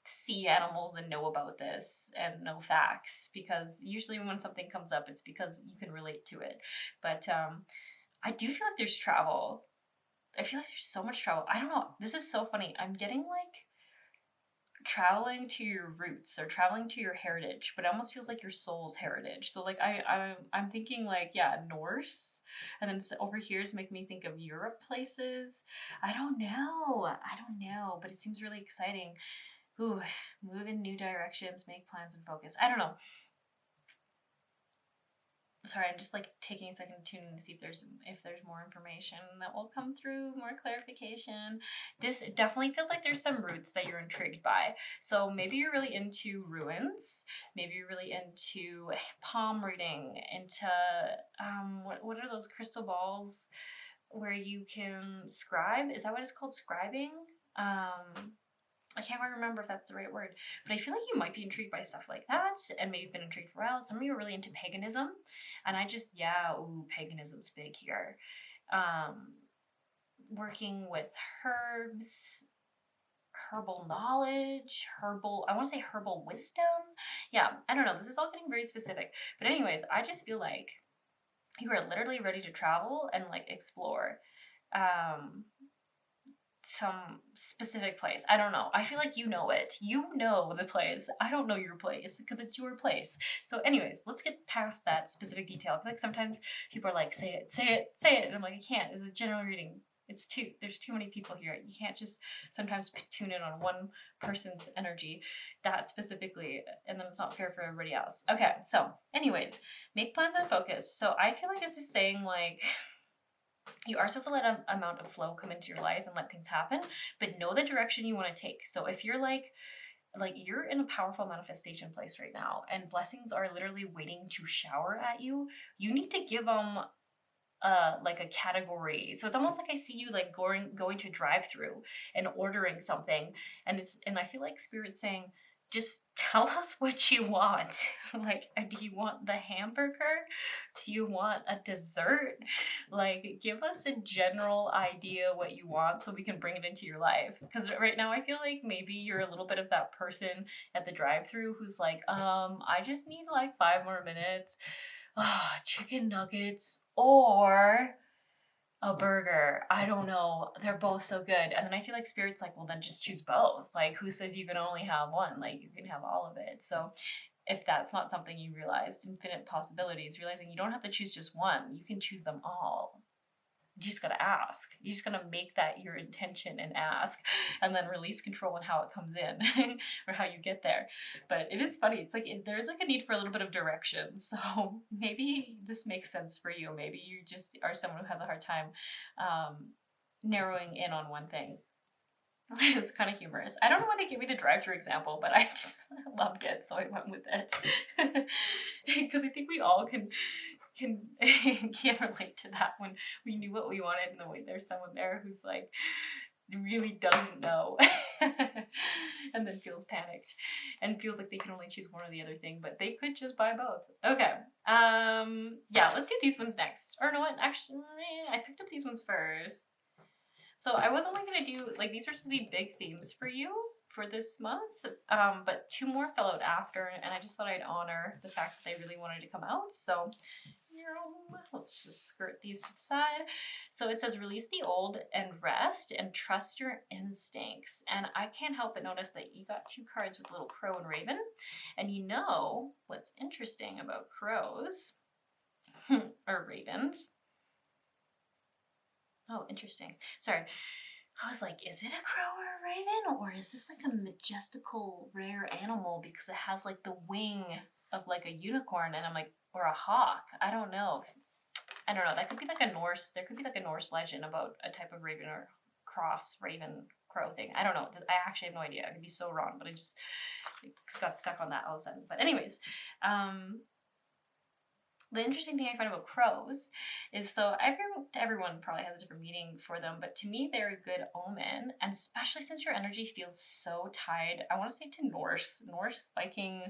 see animals and know about this and know facts, because usually when something comes up, it's because you can relate to it. But I do feel like there's travel. I feel like there's so much travel. I don't know. This is so funny. I'm getting like traveling to your roots or traveling to your heritage, but it almost feels like your soul's heritage. So like I'm thinking like, yeah, Norse, and then over here is making me think of Europe places. I don't know, but it seems really exciting. Ooh, move in new directions, make plans and focus. I don't know. Sorry, I'm just like taking a second to tune in to see if there's more information that will come through, more clarification. This definitely feels like there's some roots that you're intrigued by. So maybe you're really into ruins. Maybe you're really into palm reading, into what are those crystal balls where you can scribe? Is that what it's called? Scribing? I can't quite remember if that's the right word, but I feel like you might be intrigued by stuff like that, and maybe you've been intrigued for a while. Some of you are really into paganism, and paganism's big here. Working with herbs, herbal knowledge, I want to say herbal wisdom. Yeah, I don't know. This is all getting very specific. But anyways, I just feel like you are literally ready to travel and like explore. Some specific place. I don't know. I feel like you know it. You know the place. I don't know your place because it's your place. So anyways, let's get past that specific detail. I feel like sometimes people are like, say it, say it, say it. And I'm like, I can't. This is a general reading. There's too many people here. You can't just sometimes tune in on one person's energy that specifically, and then it's not fair for everybody else. Okay, so anyways, make plans and focus. So I feel like this is saying like, you are supposed to let an amount of flow come into your life and let things happen, but know the direction you want to take. So if you're like you're in a powerful manifestation place right now and blessings are literally waiting to shower at you, you need to give them like a category. So it's almost like I see you like going to drive-through and ordering something, and I feel like Spirit's saying, just tell us what you want. Like, do you want the hamburger? Do you want a dessert? Like, give us a general idea what you want so we can bring it into your life. Because right now I feel like maybe you're a little bit of that person at the drive-thru who's like, I just need like 5 more minutes. Chicken nuggets or a burger. I don't know. They're both so good. And then I feel like Spirit's like, well, then just choose both. Like, who says you can only have one? Like, you can have all of it. So if that's not something you realized, infinite possibilities, realizing you don't have to choose just one, you can choose them all. You just gotta ask. You just gotta make that your intention and ask, and then release control on how it comes in or how you get there. But it is funny. It's like there's like a need for a little bit of direction. So maybe this makes sense for you. Maybe you just are someone who has a hard time narrowing in on one thing. It's kind of humorous. I don't know why they gave me the drive-through example, but I just loved it, so I went with it. Because I think we all can can relate to that when we knew what we wanted and the way there's someone there who's like really doesn't know and then feels panicked and feels like they can only choose one or the other thing, but they could just buy both. Okay. Yeah, let's do these ones next. Or no, what? Actually, I picked up these ones first. So I was only going to do, like, these are supposed to be big themes for you for this month, but 2 more fell out after, and I just thought I'd honor the fact that they really wanted to come out. So let's just skirt these to the side. So it says release the old and rest and trust your instincts. And I can't help but notice that you got 2 cards with little crow and raven. And you know what's interesting about crows or ravens. Oh, interesting. Sorry. I was like, is it a crow or a raven? Or is this like a majestical rare animal because it has like the wing of like a unicorn? And I'm like, or a hawk. I don't know. That could be like a Norse. There could be like a Norse legend about a type of raven or cross raven crow thing. I don't know. I actually have no idea. I could be so wrong, but I just got stuck on that all of a sudden. But anyways, the interesting thing I find about crows is, so everyone probably has a different meaning for them, but to me they're a good omen, and especially since your energy feels so tied, I want to say to Norse, Viking,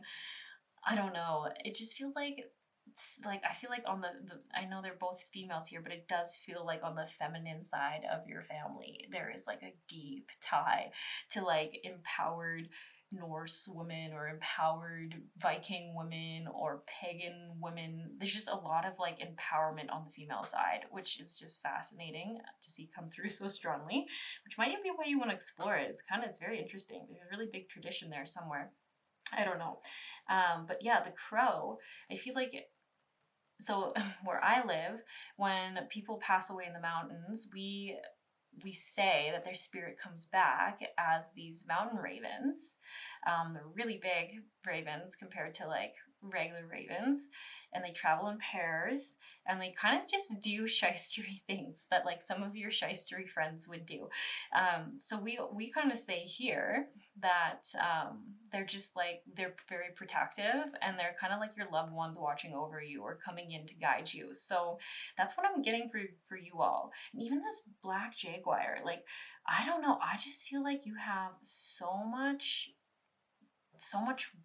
I don't know, it just feels like, it's like, I feel like on the I know they're both females here, but it does feel like on the feminine side of your family, there is like a deep tie to like empowered Norse women or empowered Viking women or pagan women. There's just a lot of like empowerment on the female side, which is just fascinating to see come through so strongly, which might even be why you want to explore it. It's very interesting. There's a really big tradition there somewhere. I don't know. But yeah, the crow, I feel like so where I live, when people pass away in the mountains, we say that their spirit comes back as these mountain ravens. They're really big ravens compared to like regular ravens, and they travel in pairs, and they kind of just do shystery things that like some of your shystery friends would do. So we kind of say here that they're just like, they're very protective, and they're kind of like your loved ones watching over you or coming in to guide you. So that's what I'm getting for you all. And even this black jaguar, like, I don't know, I just feel like you have so much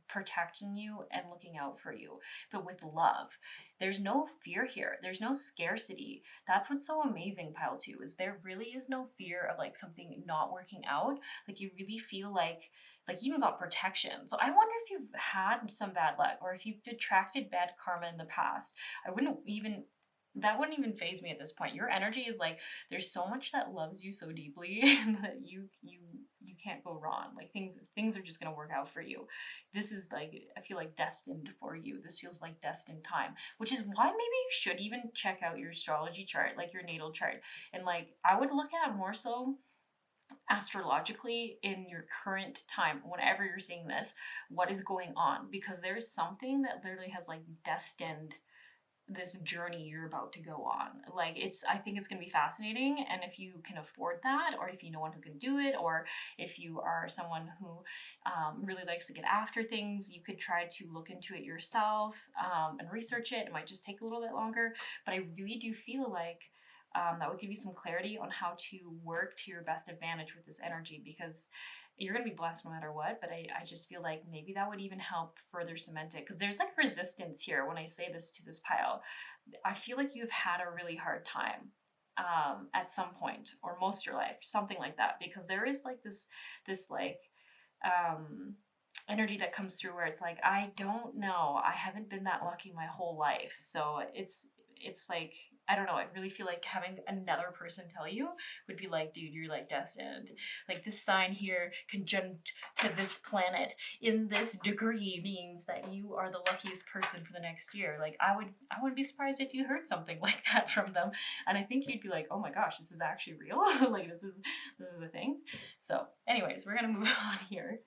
protecting you and looking out for you, but with love. There's no fear here. There's no scarcity. That's what's so amazing, pile 2, is there really is no fear of like something not working out. Like, you really feel like you even got protection. So I wonder if you've had some bad luck, or if you've attracted bad karma in the past. That wouldn't even faze me at this point. Your energy is like, there's so much that loves you so deeply that you can't go wrong. Like, things are just gonna work out for you. This is like, I feel like destined for you. This feels like destined time, which is why maybe you should even check out your astrology chart, like your natal chart. And like, I would look at more so astrologically in your current time, whenever you're seeing this, what is going on, because there's something that literally has like destined this journey you're about to go on. Like, I think it's going to be fascinating, and if you can afford that, or if you know one who can do it, or if you are someone who really likes to get after things, you could try to look into it yourself and research it. It might just take a little bit longer, but I really do feel like that would give you some clarity on how to work to your best advantage with this energy, because you're going to be blessed no matter what. But I just feel like maybe that would even help further cement it, because there's like resistance here when I say this to this pile. I feel like you've had a really hard time at some point, or most of your life, something like that, because there is like this like energy that comes through where it's like, I don't know, I haven't been that lucky my whole life. So it's like, I don't know, I really feel like having another person tell you would be like, dude, you're like destined. Like, this sign here conjunct to this planet in this degree means that you are the luckiest person for the next year. Like, I wouldn't be surprised if you heard something like that from them. And I think you'd be like, oh my gosh, this is actually real. Like, this is a thing. So anyways, we're gonna move on here.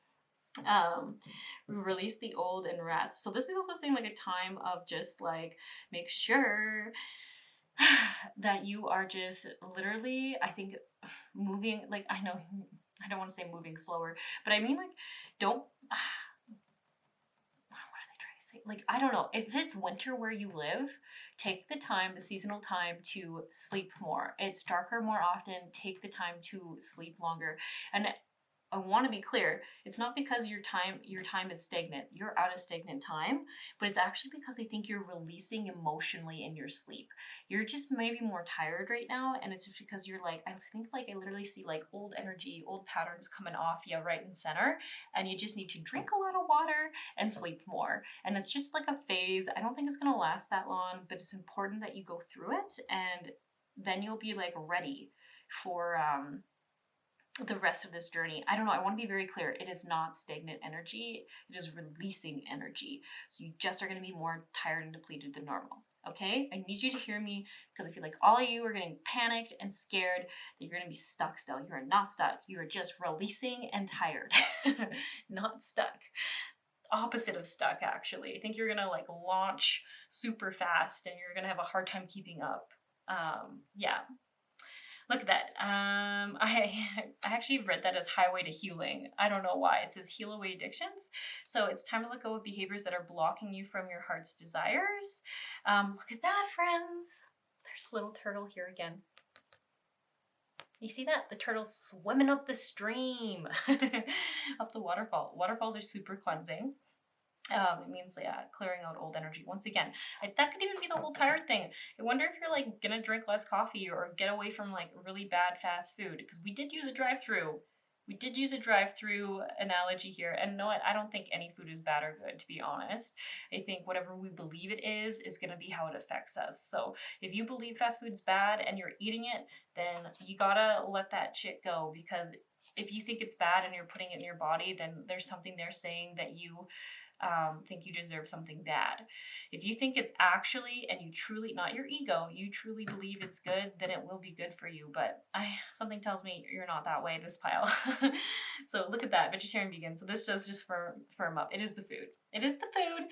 Release the old and rest. So this is also saying like a time of just like, make sure that you are just literally, I think moving, like, I know, I don't want to say moving slower, but I mean, like, don't, what are they trying to say? Like, I don't know. If it's winter where you live, take the time, the seasonal time to sleep more. It's darker more often. Take the time to sleep longer. And I want to be clear, it's not because your time is stagnant. You're out of stagnant time, but it's actually because they think you're releasing emotionally in your sleep. You're just maybe more tired right now, and it's just because you're like, I think like I literally see like old energy, old patterns coming off you right and center, and you just need to drink a lot of water and sleep more. And it's just like a phase. I don't think it's gonna last that long, but it's important that you go through it, and then you'll be like ready for the rest of this journey. I don't know. I want to be very clear. It is not stagnant energy. It is releasing energy. So you just are going to be more tired and depleted than normal. Okay? I need you to hear me because I feel like all of you are getting panicked and scared that you're going to be stuck still. You are not stuck. You are just releasing and tired. Not stuck. Opposite of stuck, actually. I think you're going to like launch super fast and you're going to have a hard time keeping up. Yeah. Look at that. I actually read that as highway to healing. I don't know why. It says heal away addictions. So it's time to let go of behaviors that are blocking you from your heart's desires. Look at that, friends. There's a little turtle here again. You see that? The turtle's swimming up the stream, up the waterfall. Waterfalls are super cleansing. It means, yeah, clearing out old energy. Once again, that could even be the whole tired thing. I wonder if you're like gonna drink less coffee or get away from like really bad fast food, because we did use a drive-through. We did use a drive-through analogy here, and no, I don't think any food is bad or good, to be honest. I think whatever we believe it is gonna be how it affects us. So if you believe fast food's bad and you're eating it, then you gotta let that shit go, because if you think it's bad and you're putting it in your body, then there's something there saying that you think you deserve something bad. If you think it's actually, and you truly, not your ego, you truly believe it's good, then it will be good for you. But something tells me you're not that way, this pile. So look at that, vegetarian, vegan. So this does just firm up. It is the food. It is the food.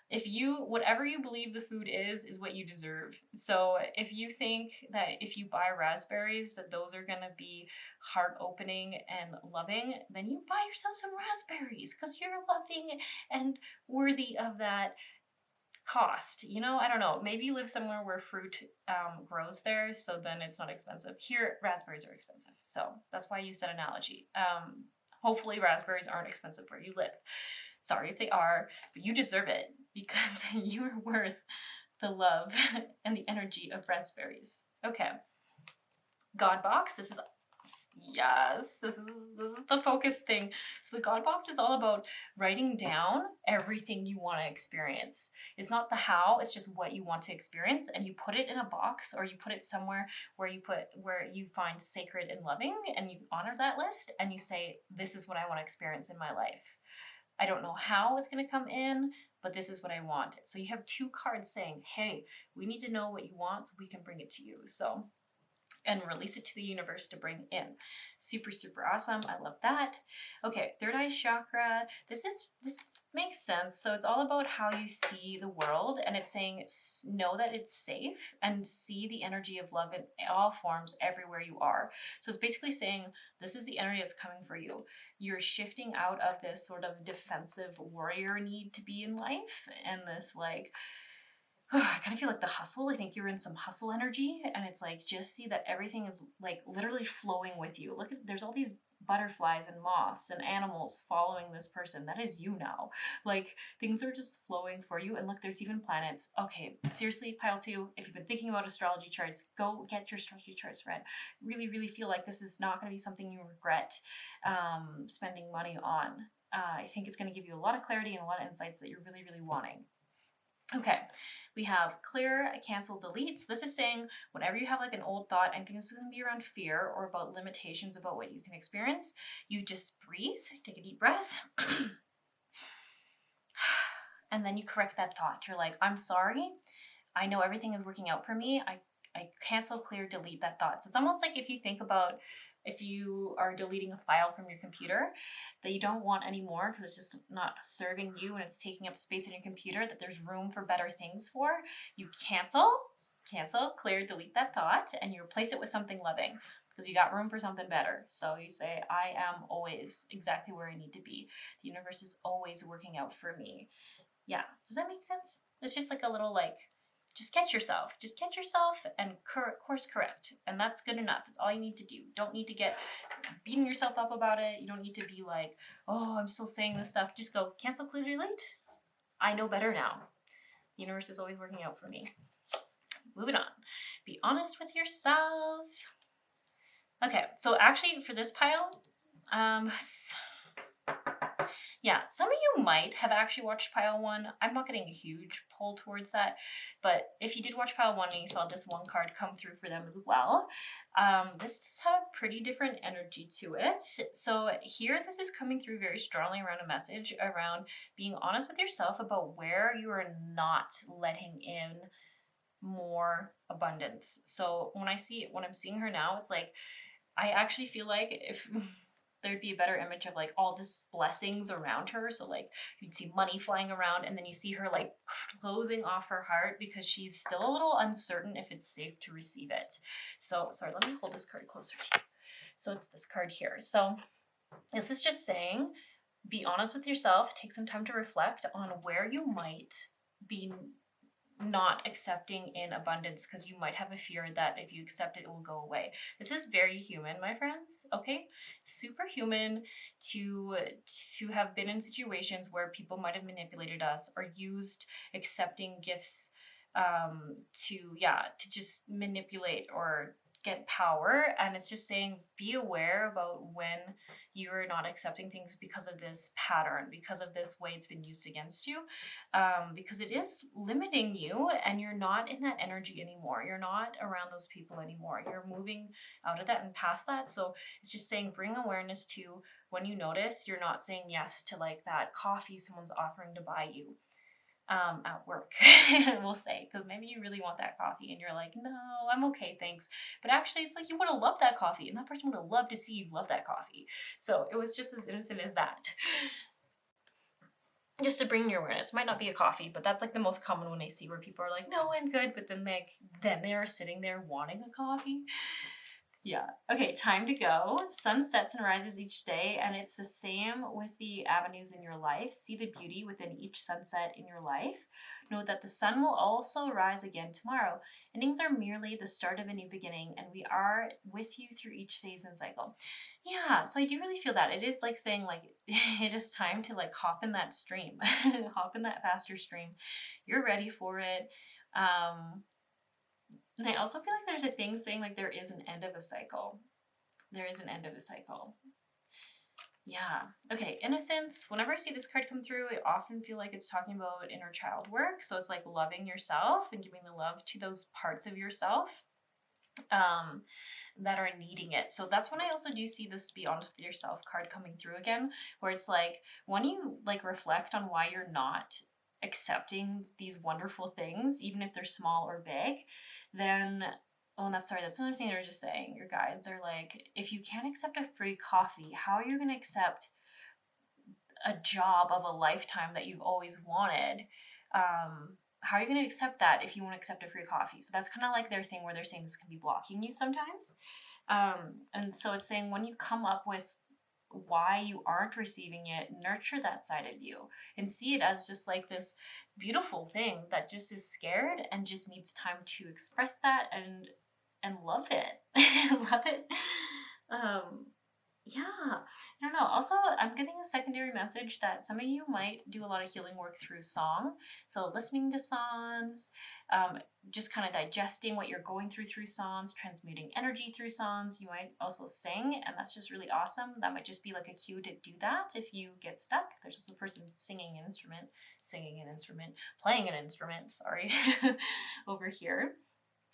If you, whatever you believe the food is what you deserve. So if you think that if you buy raspberries, that those are going to be heart opening and loving, then you buy yourself some raspberries because you're loving and worthy of that cost. You know, I don't know. Maybe you live somewhere where fruit grows there, so then it's not expensive. Here, raspberries are expensive. So that's why I used that analogy. Hopefully raspberries aren't expensive where you live. Sorry if they are, but you deserve it because you are worth the love and the energy of raspberries. Okay. God box. This is the focus thing. So the God box is all about writing down everything you want to experience. It's not the how, it's just what you want to experience, and you put it in a box or you put it somewhere where you find sacred and loving, and you honor that list and you say, this is what I want to experience in my life. I don't know how it's going to come in, but this is what I want. So you have two cards saying, hey, we need to know what you want so we can bring it to you. So, and release it to the universe to bring in. Super, super awesome. I love that. Okay, third eye chakra. This makes sense. So it's all about how you see the world, and it's saying know that it's safe and see the energy of love in all forms everywhere you are. So it's basically saying this is the energy that's coming for you. You're shifting out of this sort of defensive warrior need to be in life and this like, I kind of feel like the hustle. I think you're in some hustle energy, and it's like just see that everything is like literally flowing with you. Look at, there's all these butterflies and moths and animals following this person. That is you now. Like things are just flowing for you. And look, there's even planets. Okay, seriously, pile 2, if you've been thinking about astrology charts, go get your astrology charts read. Really, really feel like this is not going to be something you regret spending money on. I think it's going to give you a lot of clarity and a lot of insights that you're really, really wanting. Okay, we have clear, cancel, delete. So this is saying whenever you have like an old thought, I think this is going to be around fear or about limitations about what you can experience. You just breathe, take a deep breath, and then you correct that thought. You're like, I'm sorry. I know everything is working out for me. I cancel, clear, delete that thought. So it's almost like if you think about if you are deleting a file from your computer that you don't want anymore because it's just not serving you and it's taking up space in your computer that there's room for better things for, you cancel, clear, delete that thought, and you replace it with something loving. because you got room for something better. So you say, I am always exactly where I need to be. The universe is always working out for me. Yeah. Does that make sense? It's just like a little like, just catch yourself. Just catch yourself and course correct. And that's good enough. That's all you need to do. Don't need to get beating yourself up about it. You don't need to be like, oh, I'm still saying this stuff. Just go, cancel, clear, delete. I know better now. The universe is always working out for me. Moving on. Be honest with yourself. Okay, so actually for this pile, yeah, some of you might have actually watched pile 1. I'm not getting a huge pull towards that, but if you did watch pile 1 and you saw this one card come through for them as well, this does have a pretty different energy to it. So here, this is coming through very strongly around a message around being honest with yourself about where you are not letting in more abundance. So when I'm seeing her now, it's like, I actually feel like if there'd be a better image of like all this blessings around her. So like you'd see money flying around, and then you see her like closing off her heart because she's still a little uncertain if it's safe to receive it. So sorry, let me hold this card closer to you. So it's this card here. So this is just saying, be honest with yourself, take some time to reflect on where you might be not accepting in abundance, because you might have a fear that if you accept it, it will go away. This is very human, my friends, okay? Super human to have been in situations where people might have manipulated us or used accepting gifts to just manipulate or get power. And it's just saying, be aware about when you're not accepting things because of this pattern, because of this way it's been used against you, because it is limiting you, and you're not in that energy anymore. You're not around those people anymore. You're moving out of that and past that. So it's just saying, bring awareness to when you notice you're not saying yes to like that coffee someone's offering to buy you at work, we'll say, because maybe you really want that coffee and you're like, no, I'm okay, thanks. But actually it's like you would have loved that coffee, and that person would have loved to see you love that coffee. So it was just as innocent as that. Just to bring your awareness. Might not be a coffee, but that's like the most common one I see, where people are like, no, I'm good, but then they are sitting there wanting a coffee. Yeah. Okay, time to go. The sun sets and rises each day, and it's the same with the avenues in your life. See the beauty within each sunset in your life. Know that the sun will also rise again tomorrow. Endings are merely the start of a new beginning, and we are with you through each phase and cycle. Yeah, so I do really feel that. It is like saying, like, it is time to like hop in that stream, hop in that faster stream. You're ready for it. And I also feel like there's a thing saying like there is an end of a cycle. There is an end of a cycle. Yeah. Okay, innocence. Whenever I see this card come through, I often feel like it's talking about inner child work. So it's like loving yourself and giving the love to those parts of yourself that are needing it. So that's when I also do see this be honest with yourself card coming through again, where it's like when you like reflect on why you're not accepting these wonderful things, even if they're small or big, then that's another thing they're just saying. Your guides are like, if you can't accept a free coffee, how are you going to accept a job of a lifetime that you've always wanted? How are you going to accept that if you won't accept a free coffee? So that's kind of like their thing where they're saying this can be blocking you sometimes. And so it's saying when you come up with why you aren't receiving it, nurture that side of you and see it as just like this beautiful thing that just is scared and just needs time to express that and love it. Love it. Yeah, I don't know. Also, I'm getting a secondary message that some of you might do a lot of healing work through song. So listening to songs, just kind of digesting what you're going through songs, transmuting energy through songs. You might also sing, and that's just really awesome. That might just be like a cue to do that if you get stuck. There's also a person playing an instrument, sorry, over here.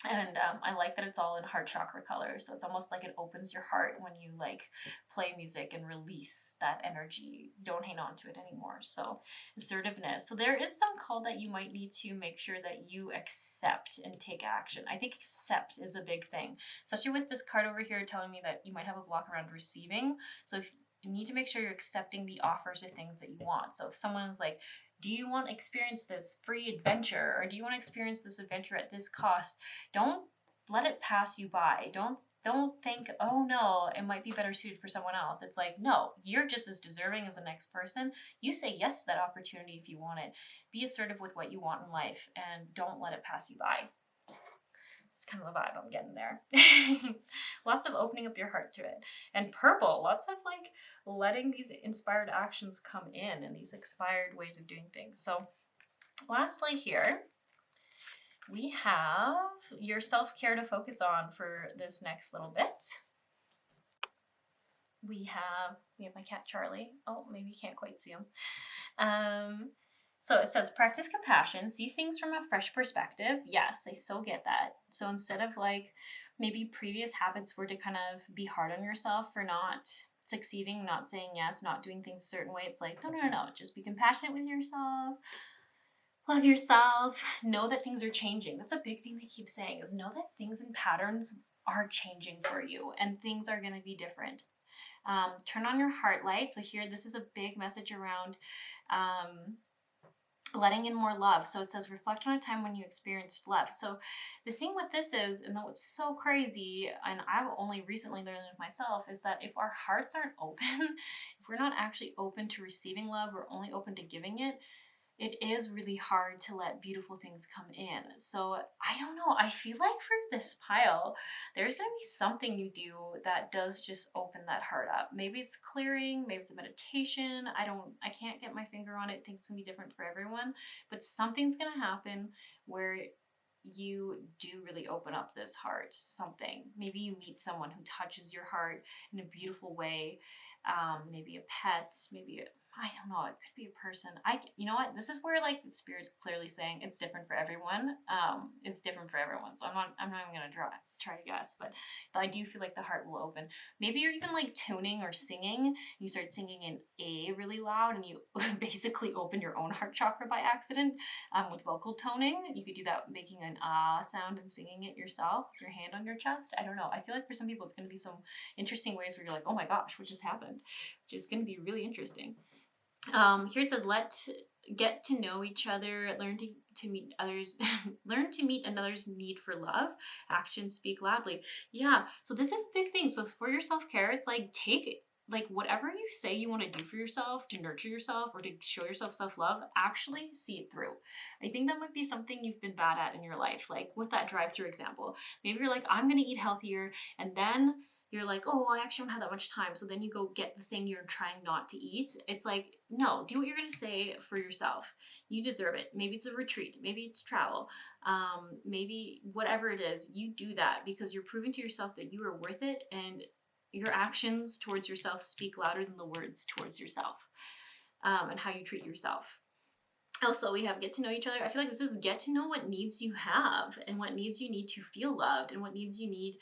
And I like that it's all in heart chakra color. So it's almost like it opens your heart when you like play music and release that energy. You don't hang on to it anymore. So assertiveness. So there is some call that you might need to make sure that you accept and take action. I think accept is a big thing, especially with this card over here telling me that you might have a block around receiving. So if you need to make sure you're accepting the offers of things that you want. So if someone's like, do you want to experience this free adventure, or do you want to experience this adventure at this cost? Don't let it pass you by. Don't Don't think, oh no, it might be better suited for someone else. It's like, no, you're just as deserving as the next person. You say yes to that opportunity if you want it. Be assertive with what you want in life and don't let it pass you by. It's kind of the vibe I'm getting there. Lots of opening up your heart to it. And purple, lots of like letting these inspired actions come in and these inspired ways of doing things. So lastly here, we have your self-care to focus on for this next little bit. We have my cat Charlie. Oh, maybe you can't quite see him. So it says, practice compassion, see things from a fresh perspective. Yes, I so get that. So instead of like maybe previous habits were to kind of be hard on yourself for not succeeding, not saying yes, not doing things a certain way, it's like, no. Just be compassionate with yourself. Love yourself. Know that things are changing. That's a big thing they keep saying, is know that things and patterns are changing for you and things are going to be different. Turn on your heart light. So here, this is a big message around letting in more love. So it says, reflect on a time when you experienced love. So the thing with this is, and though it's so crazy, and I've only recently learned it myself, is that if our hearts aren't open, if we're not actually open to receiving love, we're only open to giving it, it is really hard to let beautiful things come in. So I don't know. I feel like for this pile, there's going to be something you do that does just open that heart up. Maybe it's clearing, maybe it's a meditation. I can't get my finger on it. Things can be different for everyone, but something's going to happen where you do really open up this heart. Something. Maybe you meet someone who touches your heart in a beautiful way. Maybe a pet, I don't know, it could be a person. You know what? This is where like the Spirit's clearly saying it's different for everyone. It's different for everyone. So I'm not even gonna try to guess, but I do feel like the heart will open. Maybe you're even like tuning or singing. You start singing in A really loud, and you basically open your own heart chakra by accident with vocal toning. You could do that, making an ah sound and singing it yourself with your hand on your chest. I don't know. I feel like for some people it's going to be some interesting ways where you're like, oh my gosh, what just happened? Which is going to be really interesting. Here it says, get to know each other, learn to meet others, learn to meet another's need for love, actions speak loudly. Yeah, so this is a big thing. So for your self-care, it's like, take it. Like whatever you say you want to do for yourself, to nurture yourself or to show yourself self-love, actually see it through. I think that might be something you've been bad at in your life. Like with that drive-through example, maybe you're like, I'm going to eat healthier, and then you're like, oh, well, I actually don't have that much time. So then you go get the thing you're trying not to eat. It's like, no, do what you're going to say for yourself. You deserve it. Maybe it's a retreat. Maybe it's travel. Maybe whatever it is, you do that because you're proving to yourself that you are worth it, and your actions towards yourself speak louder than the words towards yourself, and how you treat yourself. Also, we have get to know each other. I feel like this is get to know what needs you have and what needs you need to feel loved and what needs you need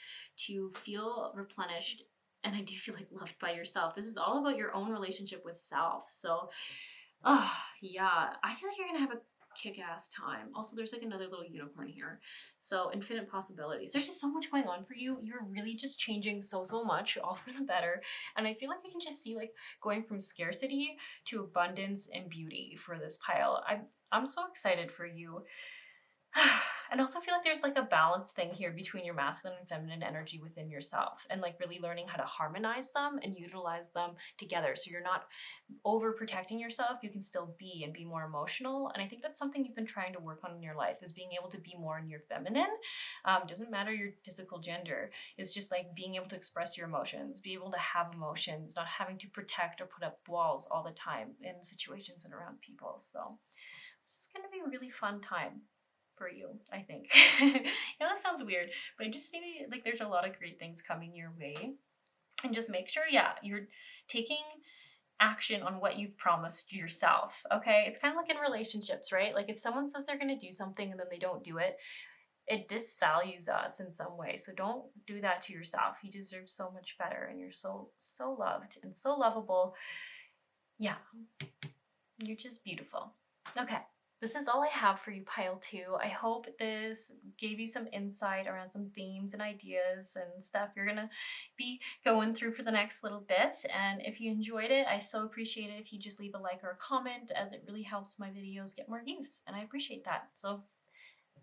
to feel replenished. And I do feel like loved by yourself. This is all about your own relationship with self. So, yeah, I feel like you're going to have a kick-ass time. Also, there's like another little unicorn here. So infinite possibilities. There's just so much going on for you. You're really just changing so much, all for the better. And I feel like I can just see like going from scarcity to abundance and beauty for this pile. I'm so excited for you. And also feel like there's like a balance thing here between your masculine and feminine energy within yourself, and like really learning how to harmonize them and utilize them together. So you're not overprotecting yourself. You can still be and be more emotional. And I think that's something you've been trying to work on in your life, is being able to be more in your feminine. Doesn't matter your physical gender. It's just like being able to express your emotions, be able to have emotions, not having to protect or put up walls all the time in situations and around people. So this is going to be a really fun time for you, I think. That sounds weird, but I just think like there's a lot of great things coming your way. And just make sure, you're taking action on what you've promised yourself, okay? It's kind of like in relationships, right? Like if someone says they're going to do something and then they don't do it, it disvalues us in some way. So don't do that to yourself. You deserve so much better, and you're so loved and so lovable. Yeah, you're just beautiful. Okay. This is all I have for you, pile 2. I hope this gave you some insight around some themes and ideas and stuff you're going to be going through for the next little bit. And if you enjoyed it, I so appreciate it if you just leave a like or a comment, as it really helps my videos get more views. And I appreciate that. So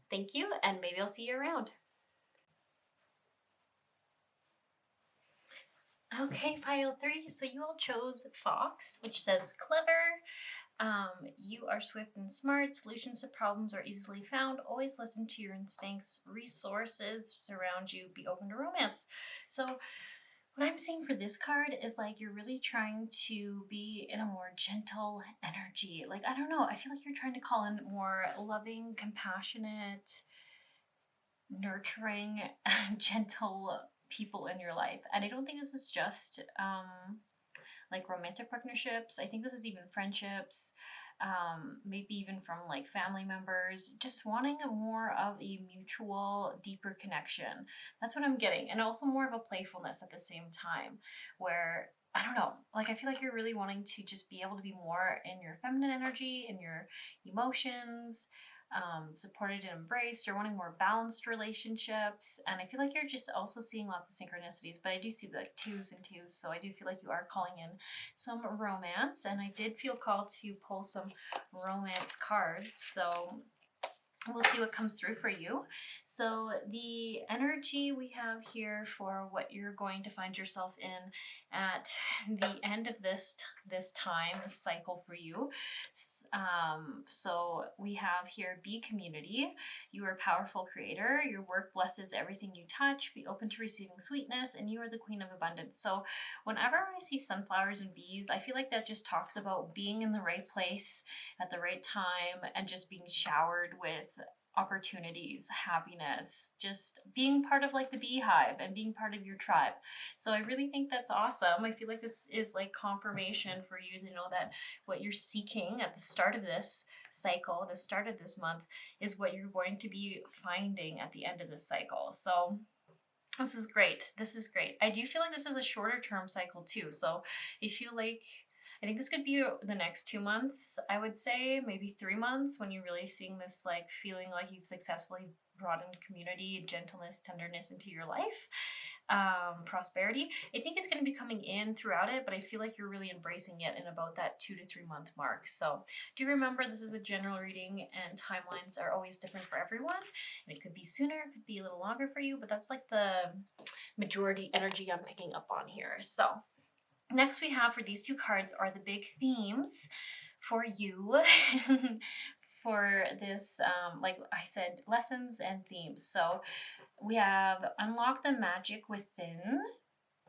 thank you, and maybe I'll see you around. Okay, pile 3. So you all chose Fox, which says clever. You are swift and smart. Solutions to problems are easily found. Always listen to your instincts. Resources surround you. Be open to romance. So what I'm seeing for this card is like you're really trying to be in a more gentle energy. Like, I don't know, I feel like you're trying to call in more loving, compassionate, nurturing, gentle people in your life. And I don't think this is just like romantic partnerships. I think this is even friendships, maybe even from like family members, just wanting a more of a mutual, deeper connection. That's what I'm getting. And also more of a playfulness at the same time, where I don't know, like I feel like you're really wanting to just be able to be more in your feminine energy, in your emotions, supported and embraced. You're wanting more balanced relationships. And I feel like you're just also seeing lots of synchronicities, but I do see the twos and twos. So I do feel like you are calling in some romance. And I did feel called to pull some romance cards. So we'll see what comes through for you. So the energy we have here for what you're going to find yourself in at the end of this cycle for you. So we have here, be community. You are a powerful creator. Your work blesses everything you touch. Be open to receiving sweetness, and you are the queen of abundance. So whenever I see sunflowers and bees, I feel like that just talks about being in the right place at the right time and just being showered with opportunities, happiness, just being part of like the beehive and being part of your tribe. So I really think that's awesome. I feel like this is like confirmation for you to know that what you're seeking at the start of this cycle, the start of this month, is what you're going to be finding at the end of this cycle. So this is great. This is great. I do feel like this is a shorter term cycle too. So I feel like I think this could be the next 2 months, I would say, maybe 3 months, when you're really seeing this, like feeling like you've successfully brought in community, gentleness, tenderness into your life, prosperity. I think it's going to be coming in throughout it, but I feel like you're really embracing it in about that 2 to 3 month mark. So do remember, this is a general reading and timelines are always different for everyone. And it could be sooner, it could be a little longer for you, but that's like the majority energy I'm picking up on here. So next we have for these two cards are the big themes for you for this, like I said, lessons and themes. So we have unlock the magic within,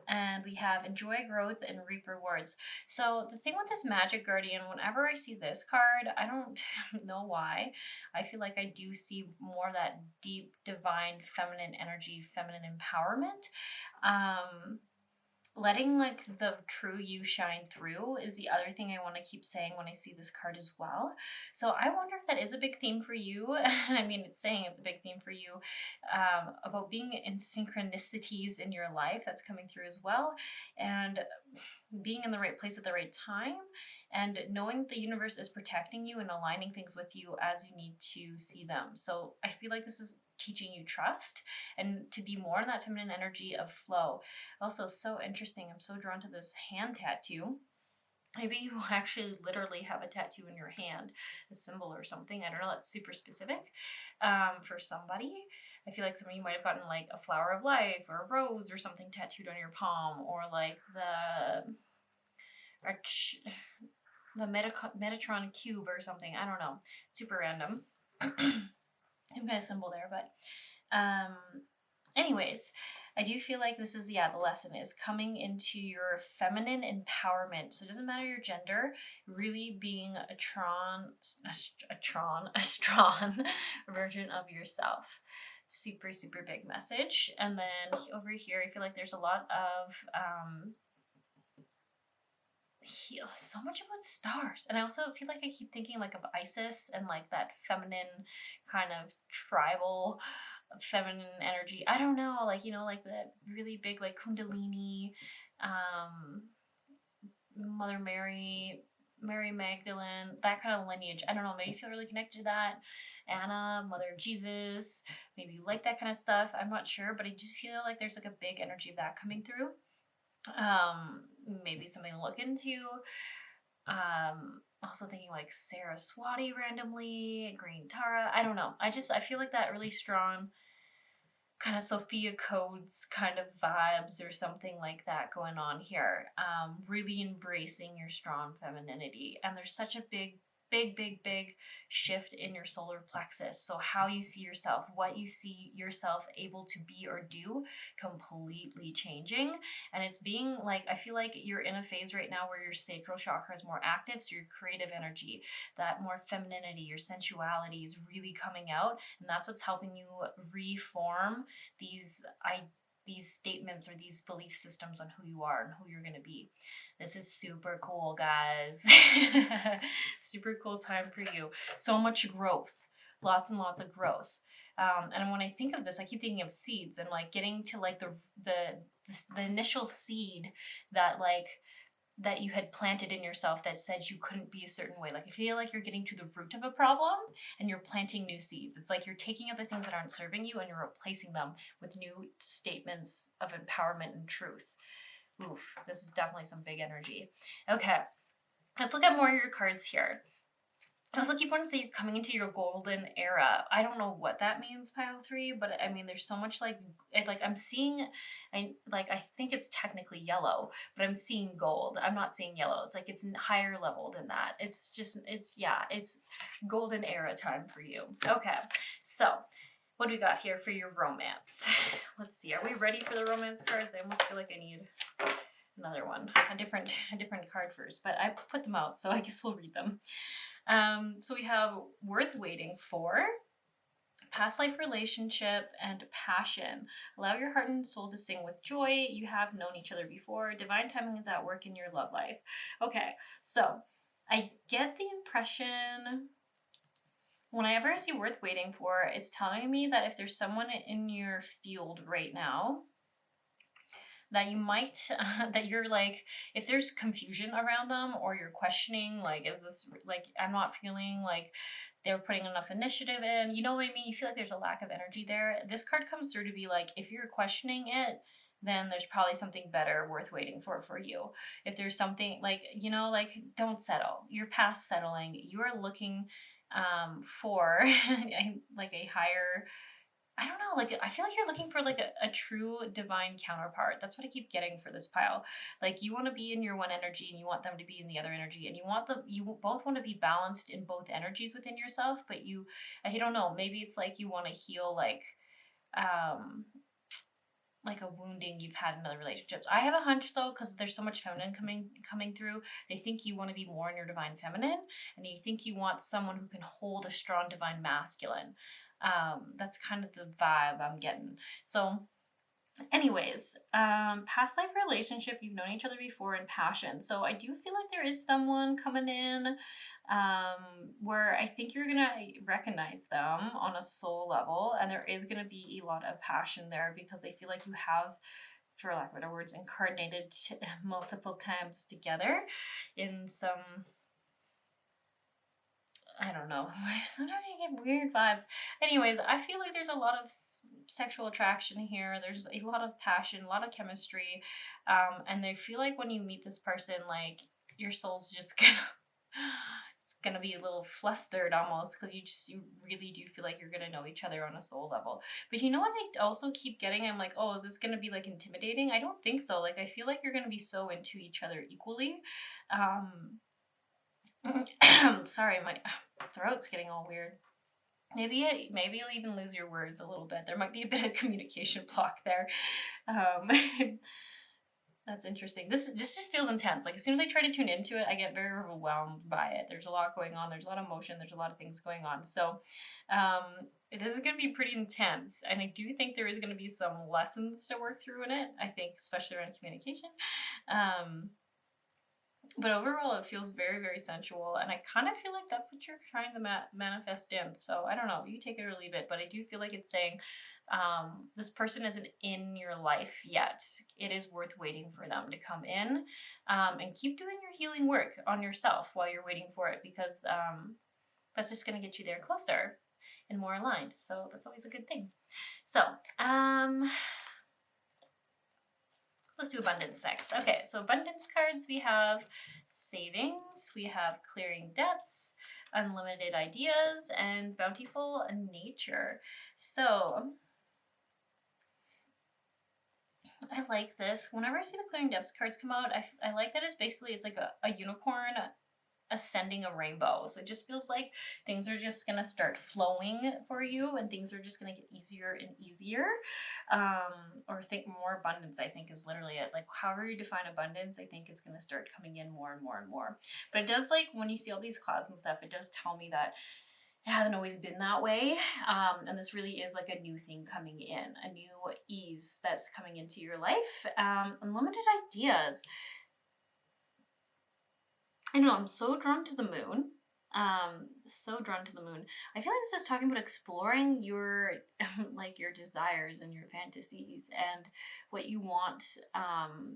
and we have enjoy growth and reap rewards. So the thing with this magic guardian, whenever I see this card, I don't know why, I feel like I do see more that deep divine feminine energy, feminine empowerment. Letting like the true you shine through is the other thing I want to keep saying when I see this card as well. So I wonder if that is a big theme for you. I mean, it's saying it's a big theme for you, about being in synchronicities in your life. That's coming through as well. And being in the right place at the right time, and knowing that the universe is protecting you and aligning things with you as you need to see them. So I feel like this is teaching you trust and to be more in that feminine energy of flow. Also, so interesting. I'm so drawn to this hand tattoo. Maybe you actually literally have a tattoo in your hand, a symbol or something. I don't know. That's super specific for somebody. I feel like some of you might have gotten like a flower of life or a rose or something tattooed on your palm, or like the Metatron cube or something. I don't know. Super random. Some kind of symbol there, but anyways, I do feel like this is, the lesson is coming into your feminine empowerment. So it doesn't matter your gender, really being a strong version of yourself. Super, super big message. And then over here, I feel like there's a lot of so much about stars. And I also feel like I keep thinking like of Isis and like that feminine kind of tribal feminine energy. I don't know, like, like the really big like Kundalini, Mother Mary, Mary Magdalene, that kind of lineage. I don't know, maybe you feel really connected to that. Anna, Mother of Jesus, maybe you like that kind of stuff. I'm not sure, but I just feel like there's like a big energy of that coming through. Maybe something to look into. Also thinking like Saraswati randomly, Green Tara. I don't know. I feel like that really strong kind of Sophia Codes kind of vibes or something like that going on here. Really embracing your strong femininity. And there's such a big shift in your solar plexus. So how you see yourself, what you see yourself able to be or do, completely changing. And it's being like, I feel like you're in a phase right now where your sacral chakra is more active, so your creative energy, that more femininity, your sensuality is really coming out, and that's what's helping you reform these statements or these belief systems on who you are and who you're going to be. This is super cool, guys. Super cool time for you. So much growth, lots and lots of growth. And when I think of this, I keep thinking of seeds and like getting to like the initial seed that that you had planted in yourself that said you couldn't be a certain way. Like I feel like you're getting to the root of a problem and you're planting new seeds. It's like you're taking out the things that aren't serving you and you're replacing them with new statements of empowerment and truth. Oof, this is definitely some big energy. Okay, let's look at more of your cards here. I also keep wanting to say you're coming into your golden era. I don't know what that means, pile 3, but I mean, there's so much like I'm seeing, I think it's technically yellow, but I'm seeing gold. I'm not seeing yellow. It's like it's higher level than that. It's golden era time for you. Okay, so what do we got here for your romance? Let's see. Are we ready for the romance cards? I almost feel like I need another one, a different card first, but I put them out, so I guess we'll read them. So we have worth waiting for, past life relationship, and passion. Allow your heart and soul to sing with joy. You have known each other before. Divine timing is at work in your love life. Okay, so I get the impression whenever I see worth waiting for, it's telling me that if there's someone in your field right now that you might, that you're like, if there's confusion around them or you're questioning, like, is this, like, I'm not feeling like they're putting enough initiative in, you know what I mean? You feel like there's a lack of energy there. This card comes through to be like, if you're questioning it, then there's probably something better worth waiting for you. If there's something like, you know, like, don't settle. You're past settling. You are looking for like a higher, I don't know, like I feel like you're looking for like a true divine counterpart. That's what I keep getting for this pile. Like you want to be in your one energy and you want them to be in the other energy, and you both want to be balanced in both energies within yourself, but I don't know, maybe it's like you want to heal like a wounding you've had in other relationships. I have a hunch though, because there's so much feminine coming through. They think you want to be more in your divine feminine, and you think you want someone who can hold a strong divine masculine. That's kind of the vibe I'm getting. So anyways, past life relationship, you've known each other before, and passion. So I do feel like there is someone coming in where I think you're gonna recognize them on a soul level, and there is gonna be a lot of passion there because I feel like you have, for lack of better words, incarnated multiple times together in some, I don't know. Sometimes you get weird vibes. Anyways, I feel like there's a lot of sexual attraction here. There's a lot of passion, a lot of chemistry. And I feel like when you meet this person, like your soul's just it's gonna be a little flustered almost, because you really do feel like you're gonna know each other on a soul level. But you know what I also keep getting? I'm like, oh, is this gonna be like intimidating? I don't think so. Like I feel like you're gonna be so into each other equally. Sorry, my throat's getting all weird. Maybe you'll even lose your words a little bit. There might be a bit of communication block there. That's interesting. This just feels intense. Like as soon as I try to tune into it, I get very overwhelmed by it. There's a lot going on. There's a lot of emotion. There's a lot of things going on. So this is going to be pretty intense. And I do think there is going to be some lessons to work through in it. I think especially around communication. But overall, it feels very, very sensual. And I kind of feel like that's what you're trying to manifest in. So I don't know. You take it or leave it. But I do feel like it's saying this person isn't in your life yet. It is worth waiting for them to come in. And keep doing your healing work on yourself while you're waiting for it. Because that's just going to get you there closer and more aligned. So that's always a good thing. So, let's do abundance next. Okay, so abundance cards, we have savings, we have clearing debts, unlimited ideas, and bountiful nature. So I like this. Whenever I see the clearing depths cards come out, I like that it's like a unicorn ascending a rainbow. So it just feels like things are just gonna start flowing for you, and things are just gonna get easier and easier. Or think more abundance, I think, is literally it. Like however you define abundance, I think is gonna start coming in more and more and more. But it does, like when you see all these clouds and stuff, it does tell me that it hasn't always been that way. And this really is like a new thing coming in, a new ease that's coming into your life. Unlimited ideas. I don't know, I'm so drawn to the moon. So drawn to the moon. I feel like this is talking about exploring your like your desires and your fantasies and what you want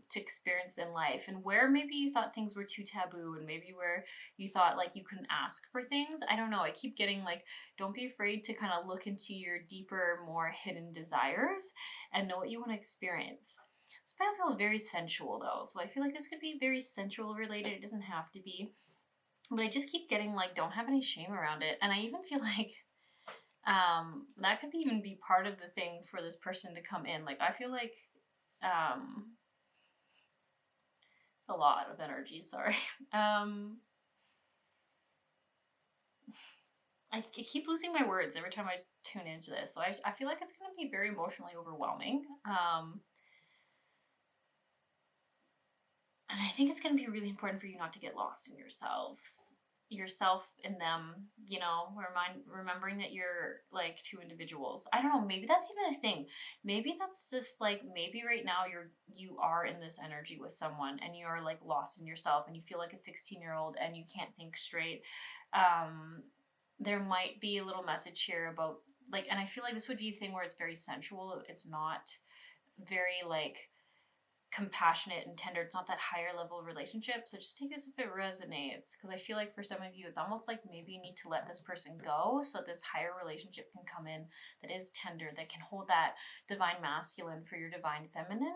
to experience in life, and where maybe you thought things were too taboo, and maybe where you thought like you couldn't ask for things. I don't know. I keep getting like, don't be afraid to kind of look into your deeper, more hidden desires and know what you want to experience. This pile feels very sensual though, so I feel like this could be very sensual related. It doesn't have to be. But I just keep getting like, don't have any shame around it. And I even feel like that could even be part of the thing for this person to come in. Like I feel like it's a lot of energy, sorry. I keep losing my words every time I tune into this. So I feel like it's going to be very emotionally overwhelming. And I think it's going to be really important for you not to get lost in yourself and them, you know, remembering that you're like two individuals. I don't know, maybe that's even a thing. Maybe that's just like, maybe right now you are in this energy with someone and you're like lost in yourself and you feel like a 16-year-old and you can't think straight. There might be a little message here about like, and I feel like this would be a thing where it's very sensual. It's not very like compassionate and tender. It's not that higher level relationship. So just take this if it resonates, because I feel like for some of you it's almost like maybe you need to let this person go so this higher relationship can come in that is tender, that can hold that divine masculine for your divine feminine.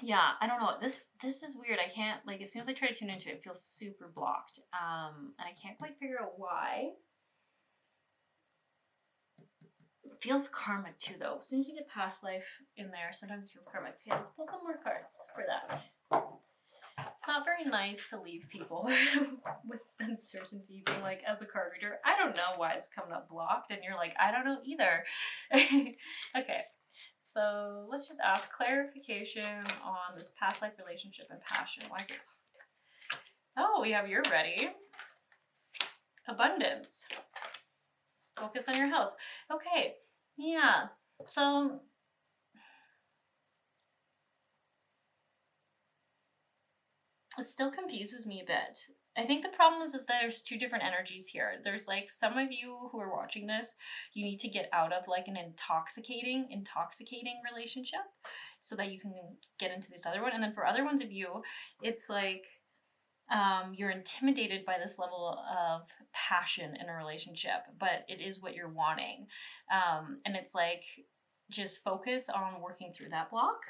Yeah, I don't know, this is weird. I can't, like, as soon as I try to tune into it, it feels super blocked, and I can't quite figure out why. Feels karmic too, though. As soon as you get past life in there, sometimes it feels karmic. Okay, let's pull some more cards for that. It's not very nice to leave people with uncertainty, being like, as a card reader, I don't know why it's coming up blocked, and you're like, I don't know either. Okay, so let's just ask clarification on this past life relationship and passion. Why is it blocked? Oh, we have you're ready. Abundance. Focus on your health. Okay, yeah, so it still confuses me a bit. I think the problem is that there's two different energies here. There's like some of you who are watching this, you need to get out of like an intoxicating relationship so that you can get into this other one. And then for other ones of you, it's like you're intimidated by this level of passion in a relationship, but it is what you're wanting. And it's like, just focus on working through that block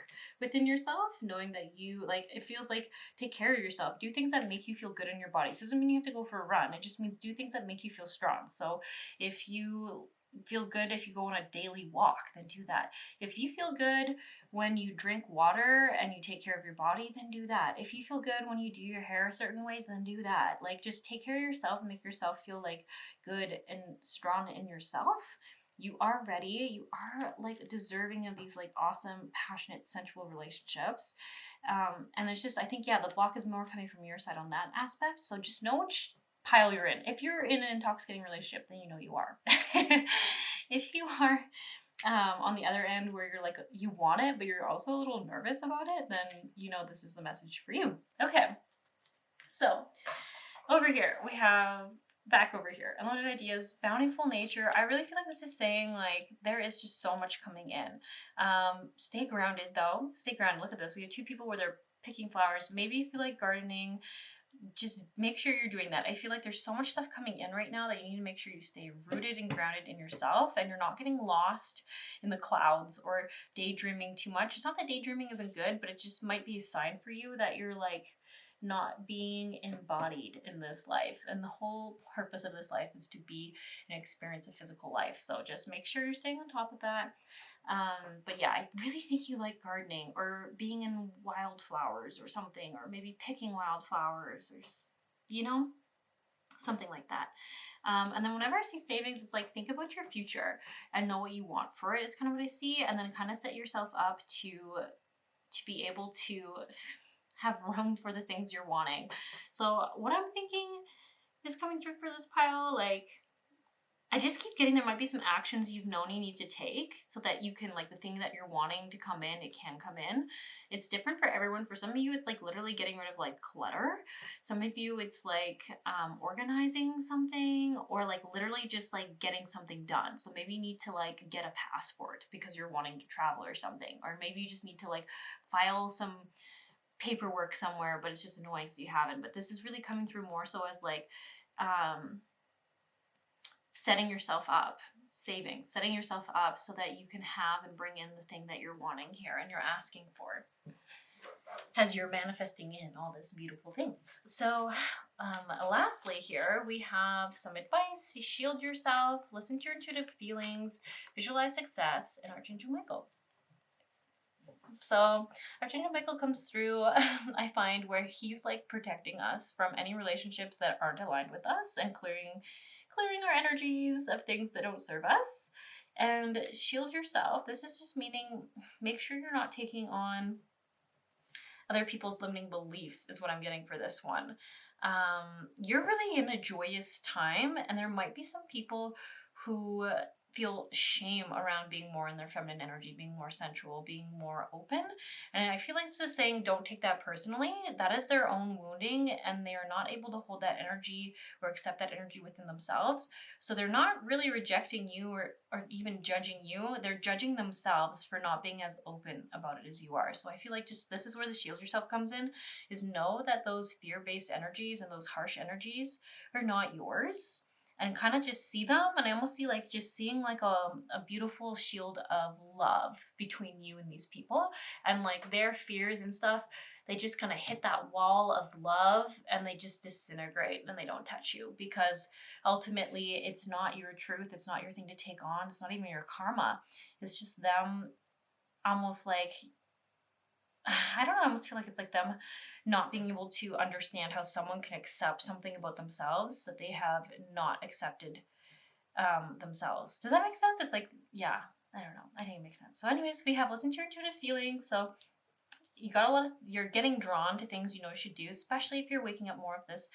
within yourself, knowing that you, like, it feels like, take care of yourself, do things that make you feel good in your body. So it doesn't mean you have to go for a run, it just means do things that make you feel strong. So if you feel good if you go on a daily walk, then do that. If you feel good when you drink water and you take care of your body, then do that. If you feel good when you do your hair a certain way, then do that. Like, just take care of yourself and make yourself feel like good and strong in yourself. You are ready. You are like deserving of these like awesome, passionate, sensual relationships. And it's just, I think, yeah, the block is more coming from your side on that aspect. So just know which pile you're in. If you're in an intoxicating relationship, then you know you are. If you are on the other end where you're like, you want it, but you're also a little nervous about it, then you know this is the message for you. Okay. So over here, we have back over here, unlimited ideas, bountiful nature. I really feel like this is saying like there is just so much coming in. Stay grounded though. Stay grounded. Look at this. We have two people where they're picking flowers. Maybe if you like gardening, just make sure you're doing that. I feel like there's so much stuff coming in right now that you need to make sure you stay rooted and grounded in yourself and you're not getting lost in the clouds or daydreaming too much. It's not that daydreaming isn't good, but it just might be a sign for you that you're like not being embodied in this life. And the whole purpose of this life is to be and experience a physical life. So just make sure you're staying on top of that. But yeah, I really think you like gardening or being in wildflowers or something, or maybe picking wildflowers or, you know, something like that. And then whenever I see savings, it's like, think about your future and know what you want for it is kind of what I see. And then kind of set yourself up to be able to have room for the things you're wanting. So what I'm thinking is coming through for this pile, like, I just keep getting there might be some actions you've known you need to take so that you can, like, the thing that you're wanting to come in, it can come in. It's different for everyone. For some of you, it's like literally getting rid of like clutter. Some of you, it's like organizing something, or like literally just like getting something done. So maybe you need to like get a passport because you're wanting to travel or something. Or maybe you just need to like file some paperwork somewhere, but it's just annoying so you haven't. But this is really coming through more so as like, setting yourself up, savings, setting yourself up so that you can have and bring in the thing that you're wanting here and you're asking for as you're manifesting in all these beautiful things. So lastly here, we have some advice. Shield yourself, listen to your intuitive feelings, visualize success, and Archangel Michael. So Archangel Michael comes through, I find, where he's like protecting us from any relationships that aren't aligned with us and clearing our energies of things that don't serve us. And shield yourself. This is just meaning make sure you're not taking on other people's limiting beliefs is what I'm getting for this one. You're really in a joyous time, and there might be some people who feel shame around being more in their feminine energy, being more sensual, being more open. And I feel like this is saying don't take that personally. That is their own wounding, and they are not able to hold that energy or accept that energy within themselves. So they're not really rejecting you or even judging you. They're judging themselves for not being as open about it as you are. So I feel like just this is where the shield yourself comes in, is know that those fear-based energies and those harsh energies are not yours. And kind of just see them. And I almost see like just seeing like a beautiful shield of love between you and these people. And like their fears and stuff, they just kind of hit that wall of love and they just disintegrate and they don't touch you, because ultimately it's not your truth. It's not your thing to take on. It's not even your karma. It's just them almost like, I don't know, I almost feel like it's like them not being able to understand how someone can accept something about themselves that they have not accepted themselves. Does that make sense? It's like, yeah, I don't know. I think it makes sense. So anyways, we have listened to your intuitive feelings. So you got you're getting drawn to things you know you should do, especially if you're waking up more of this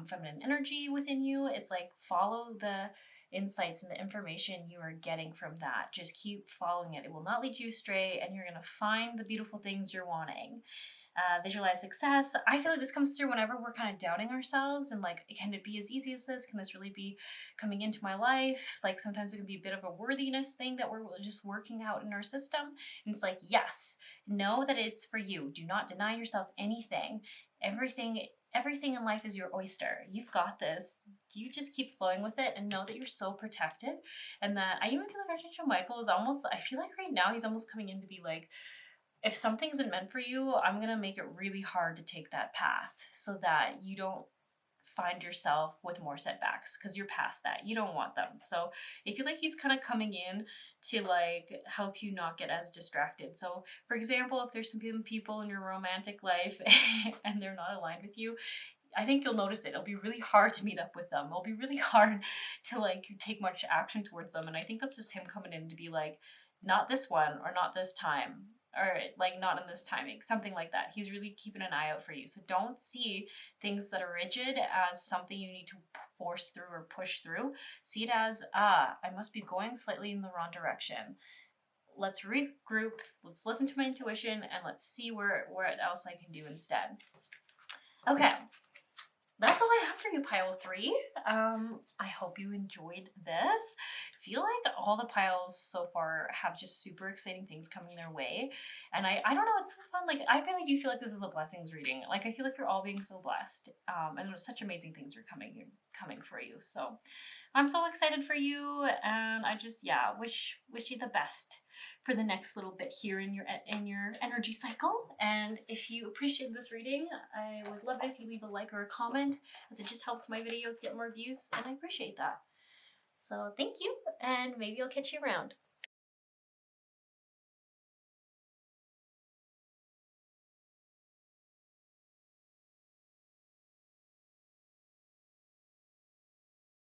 feminine energy within you. It's like follow the insights and the information you are getting from that. Just keep following it. It will not lead you astray, and you're going to find the beautiful things you're wanting. Visualize success. I feel like this comes through whenever we're kind of doubting ourselves and like, can it be as easy as this? Can this really be coming into my life? Like sometimes it can be a bit of a worthiness thing that we're just working out in our system. And it's like, yes, know that it's for you. Do not deny yourself anything. Everything in life is your oyster. You've got this. You just keep flowing with it and know that you're so protected. And that I even feel like Archangel Michael is almost, I feel like right now he's almost coming in to be like, if something isn't meant for you, I'm going to make it really hard to take that path so that you don't find yourself with more setbacks, because you're past that. You don't want them. So I feel like he's kind of coming in to like help you not get as distracted. So for example, if there's some people in your romantic life and they're not aligned with you, I think you'll notice it. It'll be really hard to meet up with them. It'll be really hard to like take much action towards them. And I think that's just him coming in to be like, not this one or not this time, or like not in this timing, something like that. He's really keeping an eye out for you. So don't see things that are rigid as something you need to force through or push through. See it as, I must be going slightly in the wrong direction. Let's regroup. Let's listen to my intuition and let's see what else I can do instead. Okay. That's all I have for you, pile 3. I hope you enjoyed this. If feel like all the piles so far have just super exciting things coming their way. And I don't know, it's so fun. Like, I really do feel like this is a blessings reading. Like, I feel like you're all being so blessed. And there's such amazing things are coming for you. So I'm so excited for you, and I just, yeah, wish you the best for the next little bit here in your energy cycle. And if you appreciate this reading, I would love it if you leave a like or a comment, as it just helps my videos get more views, and I appreciate that. So thank you, and maybe I'll catch you around.